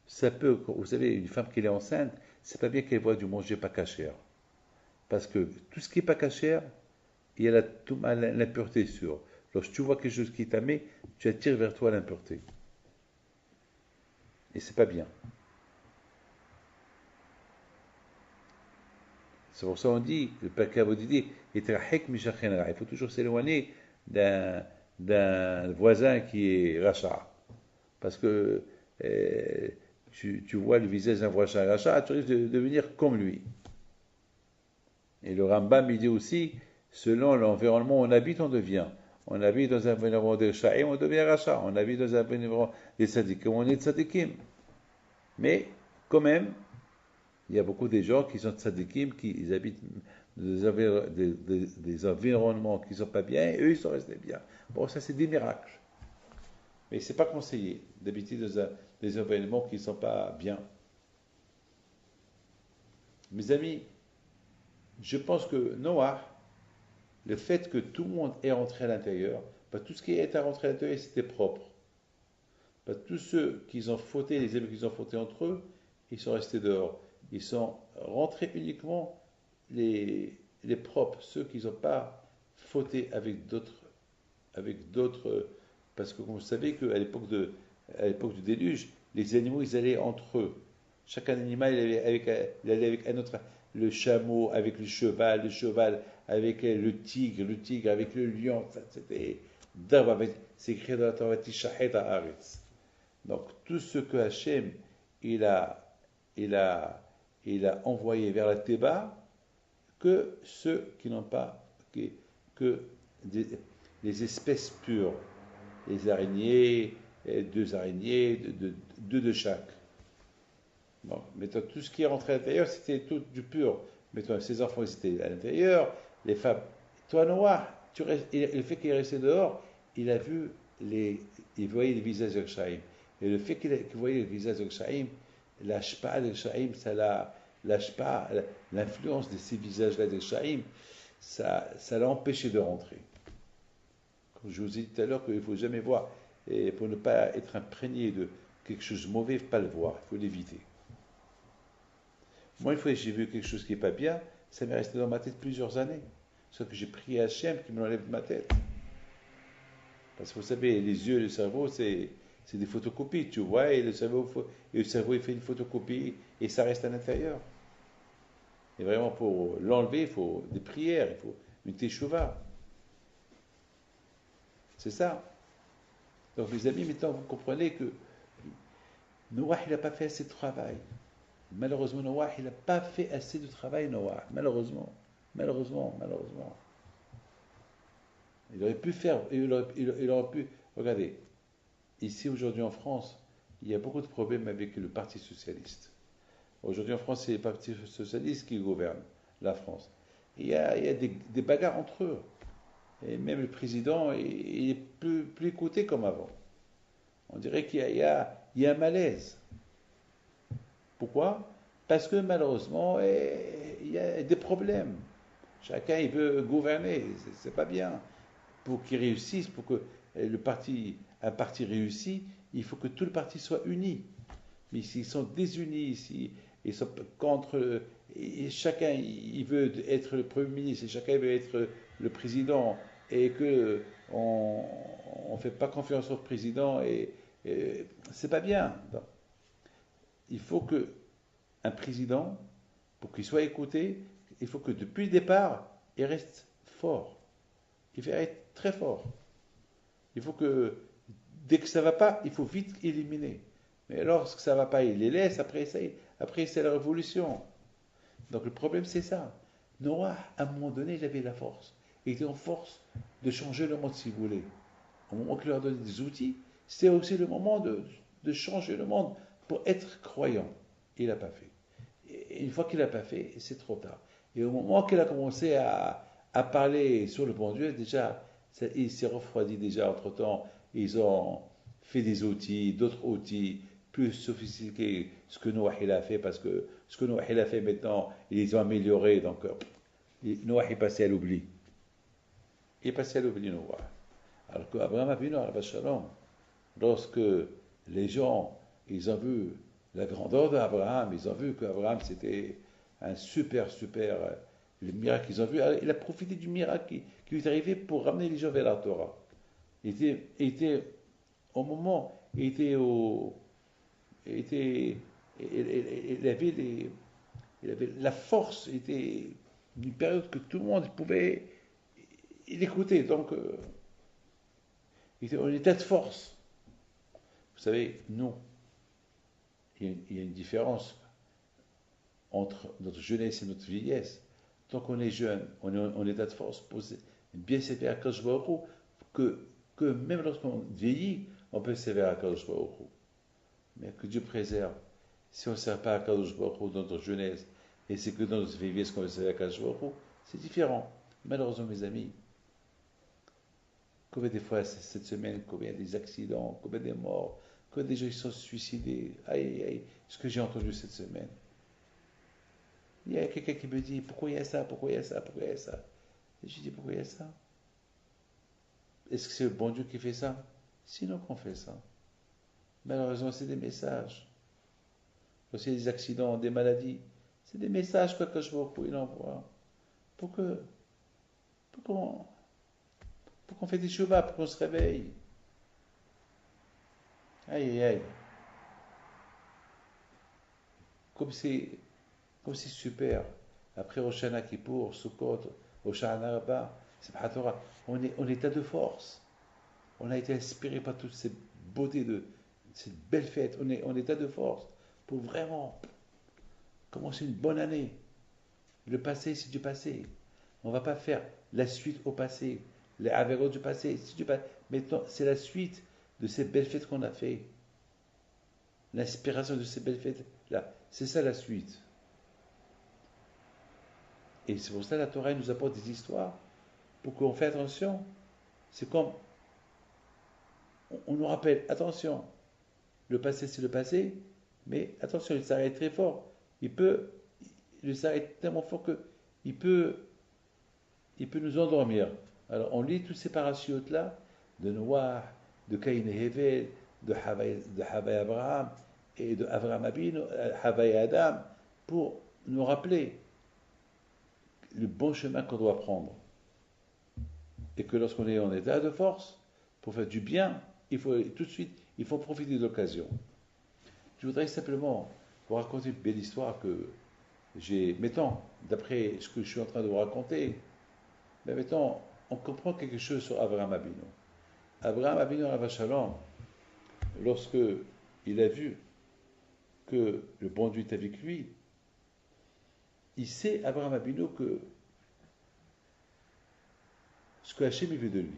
Ça peut, vous savez, une femme qui est enceinte, c'est pas bien qu'elle voit du manger pas cachère. Parce que tout ce qui n'est pas cachère, il y a l'impureté sur. Lorsque tu vois quelque chose qui t'amène, tu attires vers toi l'impureté. Et c'est pas bien. C'est pour ça qu'on dit, le Père Kavod dit, il faut toujours s'éloigner d'un voisin qui est rachat. Parce que tu vois le visage d'un voisin rachat, tu risques de devenir comme lui. Et le Rambam, il dit aussi, selon l'environnement où on habite, on devient. On habite dans un environnement de Sha'im, on devient rachat. On habite dans un environnement des tzadikim, on est tzadikim. Mais, quand même, il y a beaucoup de gens qui sont tzadikim, qui habitent des environnements qui ne sont pas bien, et eux, ils sont restés bien. Bon, ça, c'est des miracles. Mais ce n'est pas conseillé d'habiter dans des environnements qui ne sont pas bien. Mes amis, je pense que Noah, le fait que tout le monde est rentré à l'intérieur, pas tout ce qui est rentré à l'intérieur, c'était propre. Pas tous ceux qui ont fauté, les amis qui ont fauté entre eux, ils sont restés dehors. Ils sont rentrés uniquement les propres, ceux qui n'ont pas fauté avec d'autres, parce que vous savez à l'époque du déluge, les animaux ils allaient entre eux. Chaque animal il allait avec un autre, le chameau avec le cheval avec le tigre avec le lion. C'était c'est écrit dans la Torah Tishahet Haaretz. Donc tout ce que Hachem il a, il a, il a envoyé vers la Théba, que ceux qui n'ont pas, que des, les espèces pures, les araignées, deux araignées, deux de chaque. Bon, mettons, tout ce qui est rentré à l'intérieur, c'était tout du pur. Mettons, ses enfants, ils étaient à l'intérieur, les femmes. Toi, Noah, le fait qu'il est resté dehors, il a vu il voyait les visages de Shaim. Et le fait qu'il voyait les visages de Shaim, l'ashpa de Shaim, l'influence de ces visages-là de Shaim, ça l'a empêché de rentrer. Comme je vous ai dit tout à l'heure qu'il ne faut jamais voir, et pour ne pas être imprégné de quelque chose de mauvais, il ne faut pas le voir, il faut l'éviter. Moi, une fois que j'ai vu quelque chose qui n'est pas bien, ça m'est resté dans ma tête plusieurs années. Sauf que j'ai prié Hachem qui me l'enlève de ma tête. Parce que vous savez, les yeux et le cerveau, c'est des photocopies, tu vois, et le cerveau il fait une photocopie et ça reste à l'intérieur. Et vraiment, pour l'enlever, il faut des prières, il faut une teshuva. C'est ça. Donc, mes amis, maintenant, vous comprenez que Noah, il n'a pas fait assez de travail. Malheureusement, Noah, il n'a pas fait assez de travail, Noah. Malheureusement. Malheureusement, malheureusement. Il aurait pu faire, il aurait pu, regardez, ici aujourd'hui en France, il y a beaucoup de problèmes avec le Parti Socialiste. Aujourd'hui en France, c'est le Parti Socialiste qui gouverne la France. Il y a des bagarres entre eux. Et même le président, il est plus écouté comme avant. On dirait qu'il y a un malaise. Pourquoi? Parce que malheureusement, il y a des problèmes. Chacun, il veut gouverner, c'est pas bien. Pour qu'il réussisse, pour que un parti réussisse, il faut que tout le parti soit uni. Mais s'ils sont désunis, ils sont contre, et chacun il veut être le Premier ministre, et chacun veut être le président, et que on fait pas confiance au président, et c'est pas bien. Donc, il faut que un président, pour qu'il soit écouté, il faut que depuis le départ, il reste fort. Il faut être très fort. Il faut que, dès que ça ne va pas, il faut vite éliminer. Mais lorsque ça ne va pas, il les laisse, après c'est la révolution. Donc le problème c'est ça. Noah, à un moment donné, il avait la force. Il était en force de changer le monde si vous voulez. Au moment qu'il leur donnait des outils, c'était aussi le moment de changer le monde pour être croyant. Il n'a pas fait. Et une fois qu'il n'a pas fait, c'est trop tard. Et au moment qu'il a commencé à parler sur le bon Dieu, déjà, il s'est refroidi déjà entre-temps. Ils ont fait des outils, d'autres outils plus sophistiqués, ce que Noah il a fait, parce que ce que Noah il a fait maintenant, ils les ont améliorés, donc Noah est passé à l'oubli. Il est passé à l'oubli, Noah. Alors qu'Abraham a vu Noah, lorsque les gens, ils ont vu la grandeur d'Abraham, ils ont vu qu'Abraham c'était un super, le miracle qu'ils ont vu, il a profité du miracle qui lui est arrivé pour ramener les gens vers la Torah. Il était au moment, il avait la force, il était une période que tout le monde pouvait l'écouter, donc il était en état de force. Vous savez, nous, il y a une différence entre notre jeunesse et notre vieillesse. Tant qu'on est jeune, on est en état de force pour bien servir à Kadosh Baruch Hu, que même lorsqu'on vieillit, on peut servir à Kadosh Baruch Hu. Mais que Dieu préserve. Si on ne sert pas à Kadosh Baruch Hu dans notre jeunesse, et c'est que dans notre vieillesse qu'on veut servir à Kadosh Baruch Hu, c'est différent. Malheureusement, mes amis, combien des fois cette semaine, combien des accidents, combien des morts, combien des gens qui sont suicidés, aïe, ce que j'ai entendu cette semaine. Il y a quelqu'un qui me dit, pourquoi il y a ça, pourquoi il y a ça, pourquoi il y a ça. Et je dis, pourquoi il y a ça? Est-ce que c'est le bon Dieu qui fait ça? Sinon qu'on fait ça. Malheureusement, c'est des messages. Quand il y a des accidents, des maladies, c'est des messages que je vois, il envoie. Pour que, pour qu'on, pour qu'on fait des chevaux, pour qu'on se réveille. Aïe, aïe, aïe. Comme c'est, comme c'est super. Après Rosh Hashanah Kippour, Sukkot, Hoshana Rabbah, Simchat Torah, on est en état de force. On a été inspiré par toute cette beauté de cette belle fête. On est en état de force pour vraiment commencer une bonne année. Le passé, c'est du passé. On ne va pas faire la suite au passé, les avéros du passé, c'est du passé. Maintenant, c'est la suite de ces belles fêtes qu'on a fait. L'inspiration de ces belles fêtes-là. C'est ça la suite. Et c'est pour ça que la Torah nous apporte des histoires pour qu'on fasse attention. C'est comme on nous rappelle, attention, le passé c'est le passé, mais attention, il s'arrête très fort. Il s'arrête tellement fort que il peut, il peut nous endormir. Alors on lit toutes ces parachutes-là, de Noah, de Caïn et Hével, de Hava et Abraham, et de Abraham Abin, Hava et Adam, pour nous rappeler le bon chemin qu'on doit prendre. Et que lorsqu'on est en état de force, pour faire du bien, il faut tout de suite, il faut profiter de l'occasion. Je voudrais simplement vous raconter une belle histoire que j'ai, mettons, d'après ce que je suis en train de vous raconter, mais mettons, on comprend quelque chose sur Abraham Abinu. Abraham Abinu Alav Shalom, lorsque il a vu que le bon Dieu est avec lui, il sait, Abraham Abinu, que ce que Hachem veut de lui.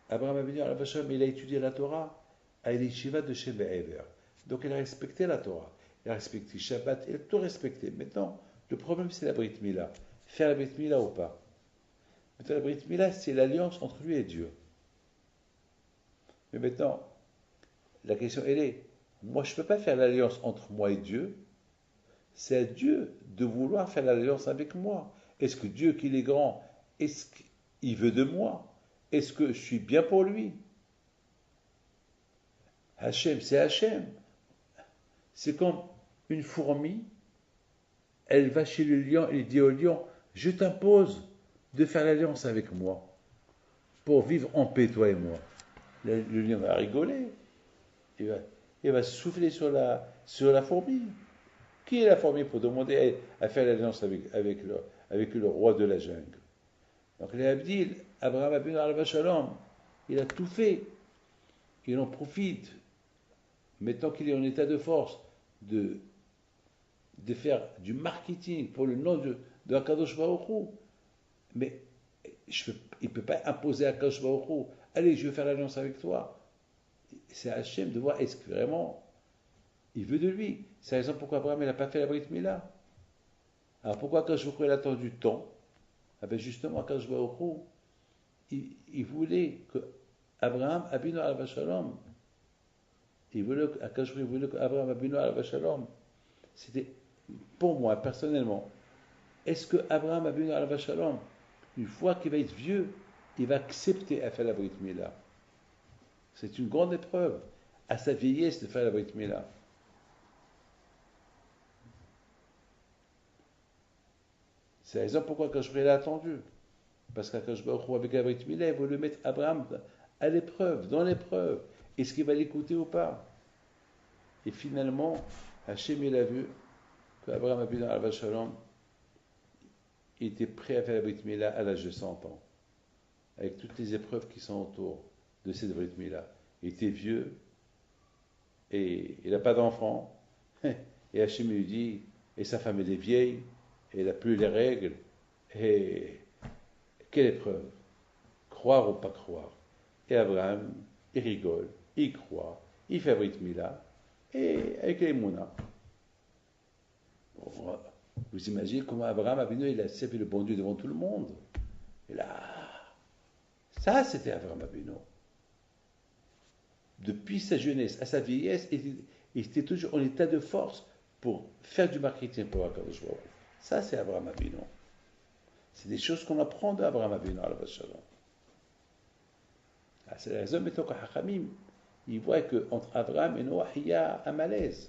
Abraham Abinu Alav Shalom, il a étudié la Torah à l'Yeshiva de Shem Be'ever. Donc il a respecté la Torah, il a respecté Shabbat, il a tout respecté. Maintenant, le problème c'est la Brit Mila. Faire la Brit Mila ou pas. Maintenant, la Brit Mila, c'est l'alliance entre lui et Dieu. Mais maintenant, la question elle est, moi je ne peux pas faire l'alliance entre moi et Dieu, c'est à Dieu de vouloir faire l'alliance avec moi. Est-ce que Dieu, qu'il est grand, est-ce qu'il veut de moi? Est-ce que je suis bien pour lui? Hachem, c'est Hachem. C'est comme une fourmi, elle va chez le lion et dit au lion, je t'impose de faire l'alliance avec moi pour vivre en paix, toi et moi. Le lion va rigoler, il va souffler sur la fourmi. Qui est la fourmi pour demander à faire l'alliance avec le roi de la jungle? Donc les Abdil, Abraham Abinu Alav Shalom, il a tout fait. Il en profite, maintenant qu'il est en état de force, de faire du marketing pour le nom de Akadosh Baruch Hu. Mais il ne peut pas imposer à Akadosh Baruch Hu, allez, je vais faire l'alliance avec toi. C'est à Hachem de voir est-ce que vraiment il veut de lui. C'est la raison pourquoi Abraham n'a pas fait la Brit Mila. Alors pourquoi Akadosh Baruch Hu il a attendu du temps? Ah ben justement, Akadosh Baruch Hu, il voulait que Abraham Abinu Alav Shalom, il voulait qu'Abraham Abinu Alav Shalom, c'était pour moi personnellement, est-ce que Abraham Abinu Alav Shalom, une fois qu'il va être vieux, il va accepter à faire la Brit Mila? C'est une grande épreuve à sa vieillesse de faire la Brit Mila. C'est la raison pourquoi Akadosh Baruch Hu l'a attendu. Parce qu'Akadosh Baruch Hu avec la Brit Mila, il voulait mettre Abraham à l'épreuve, dans l'épreuve. Est-ce qu'il va l'écouter ou pas? Et finalement, Hachem il a vu qu'Abraham Abinu Alav Shalom était prêt à faire la Brit Mila à l'âge de 100 ans. Avec toutes les épreuves qui sont autour de cette Brit Mila. Il était vieux et il n'a pas d'enfant. Et Hachem lui dit, et sa femme elle est vieille, et elle n'a plus les règles. Et quelle épreuve? Croire ou pas croire? Et Abraham, il rigole, il croit, il fait Brit Mila, et avec les Mouna. Vous imaginez comment Abraham Abinu, il a servi le bon Dieu devant tout le monde. Et là, ça c'était Abraham Abinu. Depuis sa jeunesse à sa vieillesse, il était toujours en état de force pour faire du marketing pour Akadosh Baruch Hu. Ça, c'est Abraham Avinu. C'est des choses qu'on apprend d'Abraham Avinu, alayhi shalom. C'est la raison maintenant que Hachamim, ils voient qu'entre Abraham et Noach, il y a un malaise.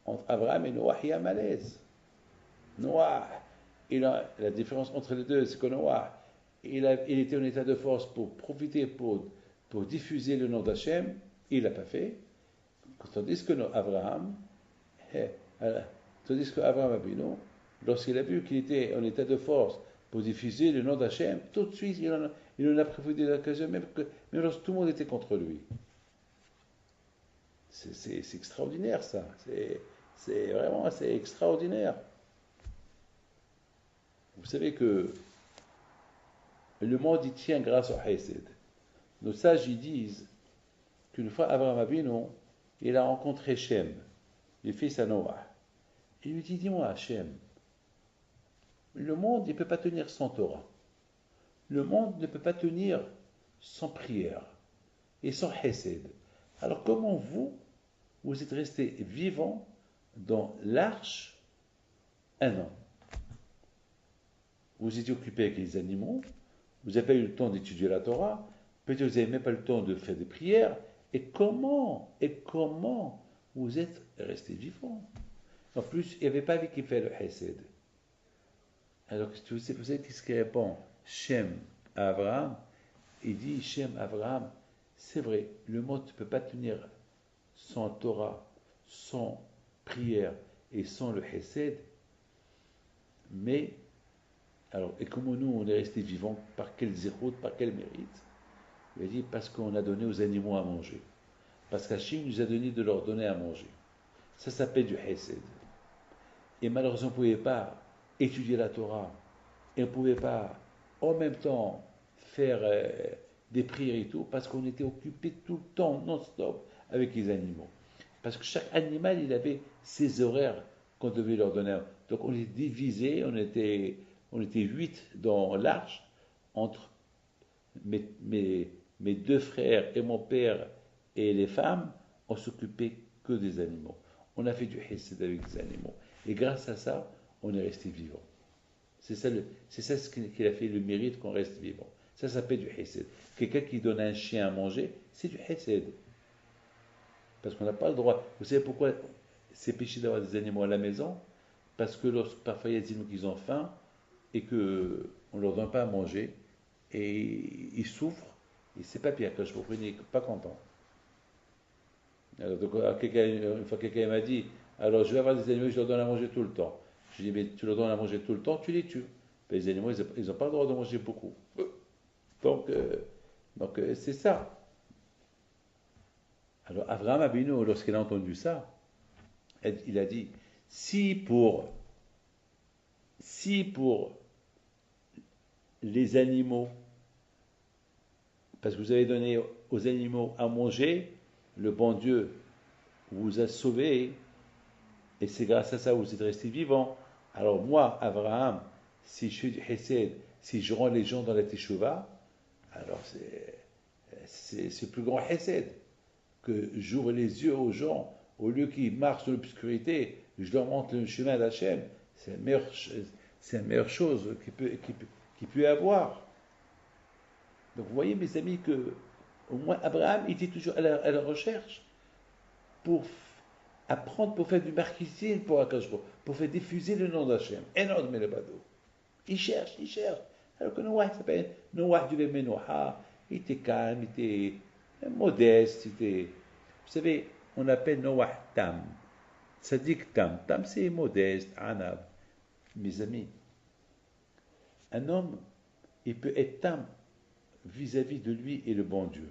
Entre Abraham et Noach, il y a un malaise. Noach, la différence entre les deux, c'est que Noach, il était en état de force pour profiter, pour diffuser le nom d'Hachem, il ne l'a pas fait. Tandis que Abraham, Avinu, lorsqu'il a vu qu'il était en état de force pour diffuser le nom d'Hachem, tout de suite, il en a profité de l'occasion, même lorsque tout le monde était contre lui. C'est extraordinaire, ça. C'est vraiment extraordinaire. Vous savez que le monde y tient grâce au Hesed. Nos sages y disent qu'une fois Abraham Avinu, il a rencontré Shem, le fils à Noah. Il lui dit, dis-moi Hachem, le monde ne peut pas tenir sans Torah. Le monde ne peut pas tenir sans prière et sans Hesed. Alors comment vous êtes resté vivant dans l'arche un an? Vous étiez occupé avec les animaux, vous n'avez pas eu le temps d'étudier la Torah, peut-être que vous n'avez même pas le temps de faire des prières, et comment vous êtes resté vivant? En plus, il n'y avait pas lui qui fait le Hesed. Alors, vous savez qu'est-ce qu'il répond Shem à Abraham? Il dit, Shem Abraham, c'est vrai, le monde ne peut pas tenir sans Torah, sans prière et sans le Hesed, mais, alors, et comment nous, on est resté vivants, par quel zérout, par quel mérite? Il a dit, parce qu'on a donné aux animaux à manger. Parce qu'Hachem nous a donné de leur donner à manger. Ça s'appelle du Hesed. Et malheureusement, on ne pouvait pas étudier la Torah, et on ne pouvait pas, en même temps, faire des prières et tout, parce qu'on était occupé tout le temps, non-stop, avec les animaux. Parce que chaque animal, il avait ses horaires qu'on devait leur donner. Donc on les divisait, on était 8 dans l'arche, entre mes deux frères et mon père et les femmes, on s'occupait que des animaux. On a fait du hesed avec les animaux. Et grâce à ça, on est resté vivant. C'est ça ce qu'il a fait le mérite qu'on reste vivant. Ça s'appelle du hesed. Quelqu'un qui donne un chien à manger, c'est du hesed. Parce qu'on n'a pas le droit. Vous savez pourquoi c'est péché d'avoir des animaux à la maison? Parce que parfois il y a des animaux qui ont faim et qu'on ne leur donne pas à manger et ils souffrent. Et c'est pas pire, quand je vous prenais pas content. Alors, donc, une fois quelqu'un m'a dit, alors je vais avoir des animaux, je leur donne à manger tout le temps. Je dis, mais tu leur donnes à manger tout le temps, tu les tues. Ben, les animaux, ils n'ont pas le droit de manger beaucoup. Donc c'est ça. Alors Abraham Avinu, lorsqu'il a entendu ça, il a dit, si pour les animaux, parce que vous avez donné aux animaux à manger, le bon Dieu vous a sauvés, et c'est grâce à ça que vous êtes restés vivants. Alors moi, Abraham, si je fais du Hesed, si je rends les gens dans la Teshuvah, alors c'est le plus grand Hesed, que j'ouvre les yeux aux gens, au lieu qu'ils marchent dans l'obscurité, je leur montre le chemin d'Hachem. C'est la meilleure chose qu'il peut y avoir. Donc vous voyez mes amis que au moins Abraham était toujours à la recherche pour apprendre, pour faire du marketing pour Akash, pour faire diffuser le nom d'Hachem. Enod Melebado. Il cherche. Alors que Noah, il s'appelle Noah du Menoha, il était calme, il était modeste, vous savez, on appelle Noah Tam. Ça dit que Tam. Tam, c'est modeste, Anab. Mes amis, un homme, il peut être Tam vis-à-vis de lui et le bon Dieu.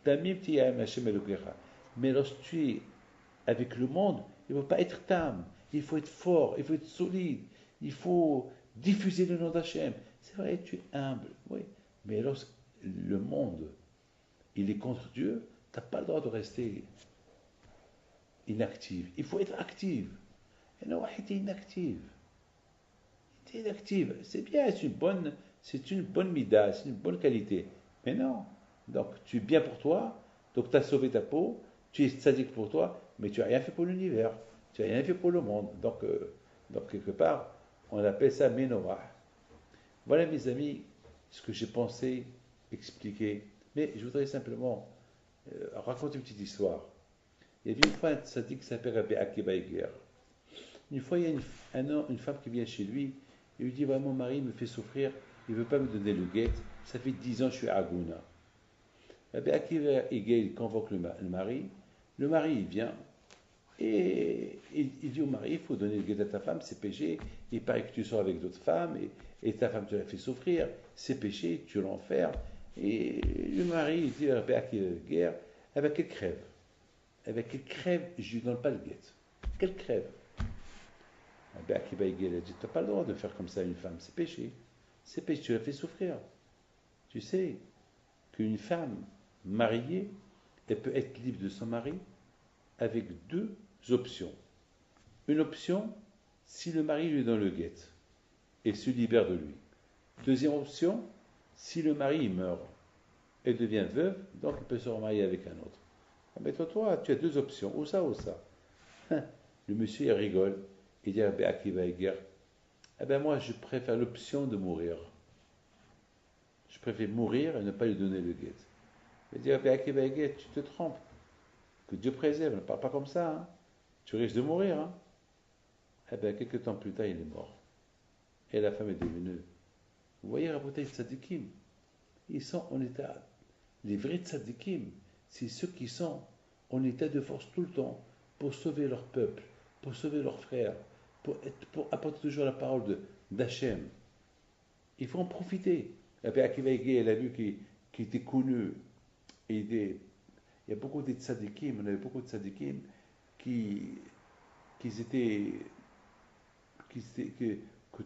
Tamim tiyam Hashem Elokecha. Mais lorsque tu es avec le monde, il ne faut pas être Tam. Il faut être fort, il faut être solide, il faut diffuser le nom d'Hachem. C'est vrai, tu es humble, oui. Mais lorsque le monde, il est contre Dieu, tu n'as pas le droit de rester inactif. Il faut être actif. Et Noah était inactif. C'est bien, c'est une bonne mida, c'est une bonne qualité. Mais non. Donc, tu es bien pour toi, donc tu as sauvé ta peau, tu es sadique pour toi, mais tu n'as rien fait pour l'univers, tu n'as rien fait pour le monde. Donc, Donc, quelque part, on appelle ça menorah. Voilà, mes amis, ce que j'ai pensé expliquer. Mais je voudrais simplement raconter une petite histoire. Il y avait une fois un tzaddik qui s'appelle Rabbi Akiba Eger. Une fois, il y a une femme qui vient chez lui et lui dit voilà, mon mari me fait souffrir, il ne veut pas me donner le guet, ça fait 10 ans que je suis à Agouna. Rabbi Akiba Eger, il convoque le mari il vient et il dit au mari il faut donner le guet à ta femme, c'est péché, il paraît que tu sors avec d'autres femmes et ta femme te la fait souffrir, c'est péché, tu l'enfermes. Et le mari il dit à Rabbi Akiba Eger avec qu'elle crève. Avec quelle crève, je ne lui donne pas le guet. Quelle crève. Akiba Eger a dit, tu n'as pas le droit de faire comme ça à une femme, c'est péché. C'est péché, tu la fais souffrir. Tu sais qu'une femme mariée, elle peut être libre de son mari avec deux options. Une option, si le mari lui donne le guet et se libère de lui. Deuxième option, si le mari meurt, elle devient veuve, donc elle peut se remarier avec un autre. Mais toi, tu as deux options, ou ça ou ça. Le monsieur, il rigole. Il dit à Akiba Eger, eh bien moi, je préfère l'option de mourir. Je préfère mourir et ne pas lui donner le guet. Il dit à Akiba Eger, tu te trompes. Que Dieu préserve, ne parle pas comme ça. Hein. Tu risques de mourir. Hein. Eh bien, quelques temps plus tard, il est mort. Et la femme est devenue. Vous voyez, Rabotai Tzadikim, ils sont en état. Les vrais Tzadikim, c'est ceux qui sont en état de force tout le temps pour sauver leur peuple, pour sauver leurs frères, pour apporter toujours la parole d'Hachem. Il faut en profiter. Et puis Akiva Eger, il a vu qu'il était connu. Il y a beaucoup de tzadikim, on avait beaucoup de tzadikim que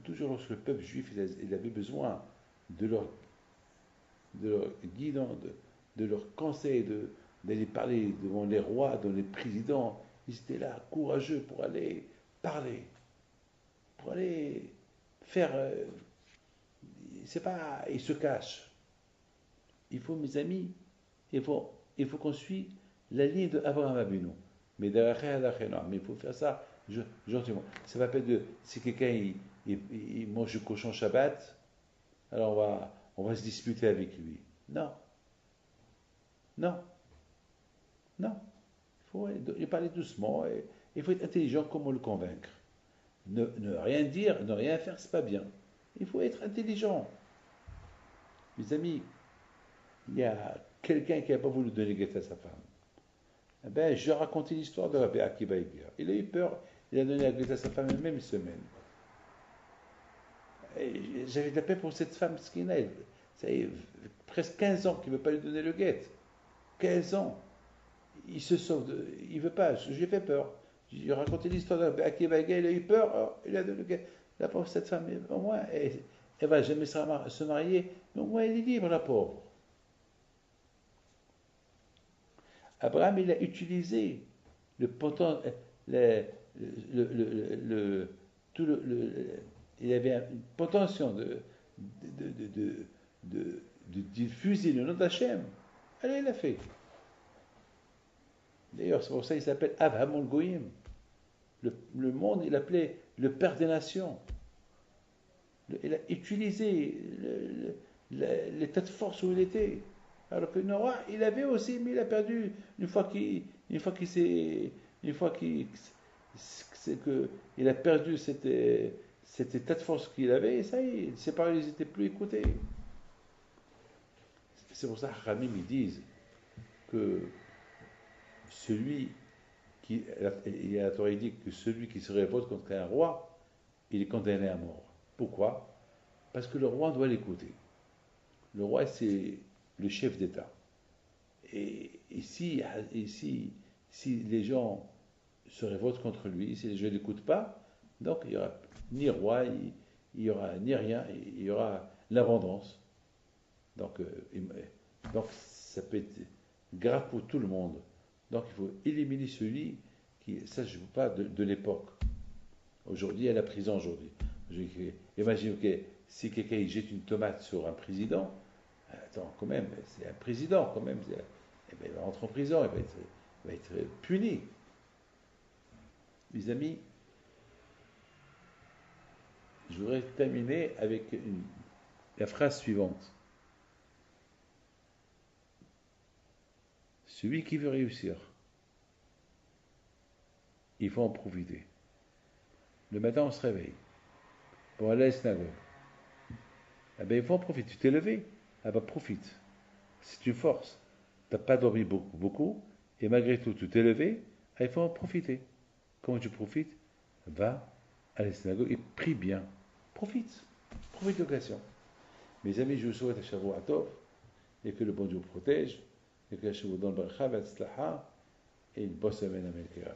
toujours lorsque le peuple juif il avait besoin de leur guidance, de leur conseil, d'aller parler devant les rois, devant les présidents, ils étaient là, courageux pour aller parler, pour aller faire. C'est pas, ils se cachent. Il faut, mes amis, il faut qu'on suive la ligne d'Abraham Avinu. Mais il faut faire ça gentiment. Ça va pas de si quelqu'un il mange du cochon Shabbat, alors on va se disputer avec lui. Non, non, non. Il faut parler doucement. Et il faut être intelligent comment le convaincre. Ne rien dire, ne rien faire, c'est pas bien. Il faut être intelligent. Mes amis, il y a quelqu'un qui n'a pas voulu donner guet à sa femme. Eh ben, je racontais l'histoire de Rabbi Akiba Eger. Il a eu peur, il a donné la guet à sa femme la même semaine. J'avais de la peine pour cette femme skina. Ça fait presque 15 ans qu'il ne veut pas lui donner le guet. 15 ans. Il se sauve, il ne veut pas, j'ai fait peur. J'ai raconté l'histoire de Rabbi Akiba Eger, il a eu peur, alors il a donné le guet. La pauvre cette femme, au moins, elle ne va jamais se marier, mais au moins elle est libre, la pauvre. Abraham, il a utilisé le potentiel, il avait une potentiel de diffuser le nom d'Hachem. Allez, il l'a fait. D'ailleurs, c'est pour ça qu'il s'appelle Avraham Goyim. Le monde, il l'appelait le père des nations. Il a utilisé l'état de force où il était. Alors que Noah, il avait aussi, mais il a perdu il a perdu cet état de force qu'il avait, et ça y est, ses paroles n'étaient plus écoutées. C'est pour ça que Ramim, ils disent que celui qui, et la Torah dit que celui qui se révolte contre un roi, il est condamné à mort. Pourquoi? Parce que le roi doit l'écouter. Le roi, c'est le chef d'État. Et si les gens se révoltent contre lui, si les gens ne l'écoutent pas, donc il n'y aura ni roi, il n'y aura ni rien, il y aura l'abondance. Donc ça peut être grave pour tout le monde. Donc il faut éliminer celui qui, ça je ne veux pas de l'époque. Aujourd'hui, il y a la prison aujourd'hui. Imaginez que si quelqu'un jette une tomate sur un président, attends, quand même, c'est un président, quand même, il va rentrer en prison, il va être puni. Mes amis, je voudrais terminer avec la phrase suivante. Celui qui veut réussir, il faut en profiter. Le matin, on se réveille pour aller à la synagogue. Eh bien, il faut en profiter. Tu t'es levé, ah ben profite. C'est une force. Tu n'as pas dormi beaucoup, et malgré tout, tu t'es levé, il faut en profiter. Comment tu profites? Va à la synagogue et prie bien. Profite. Profite de l'occasion. Mes amis, je vous souhaite un Shavua Tov, et que le bon Dieu vous protège, et que Shavua donne Baracha, et une bonne semaine à Melchior.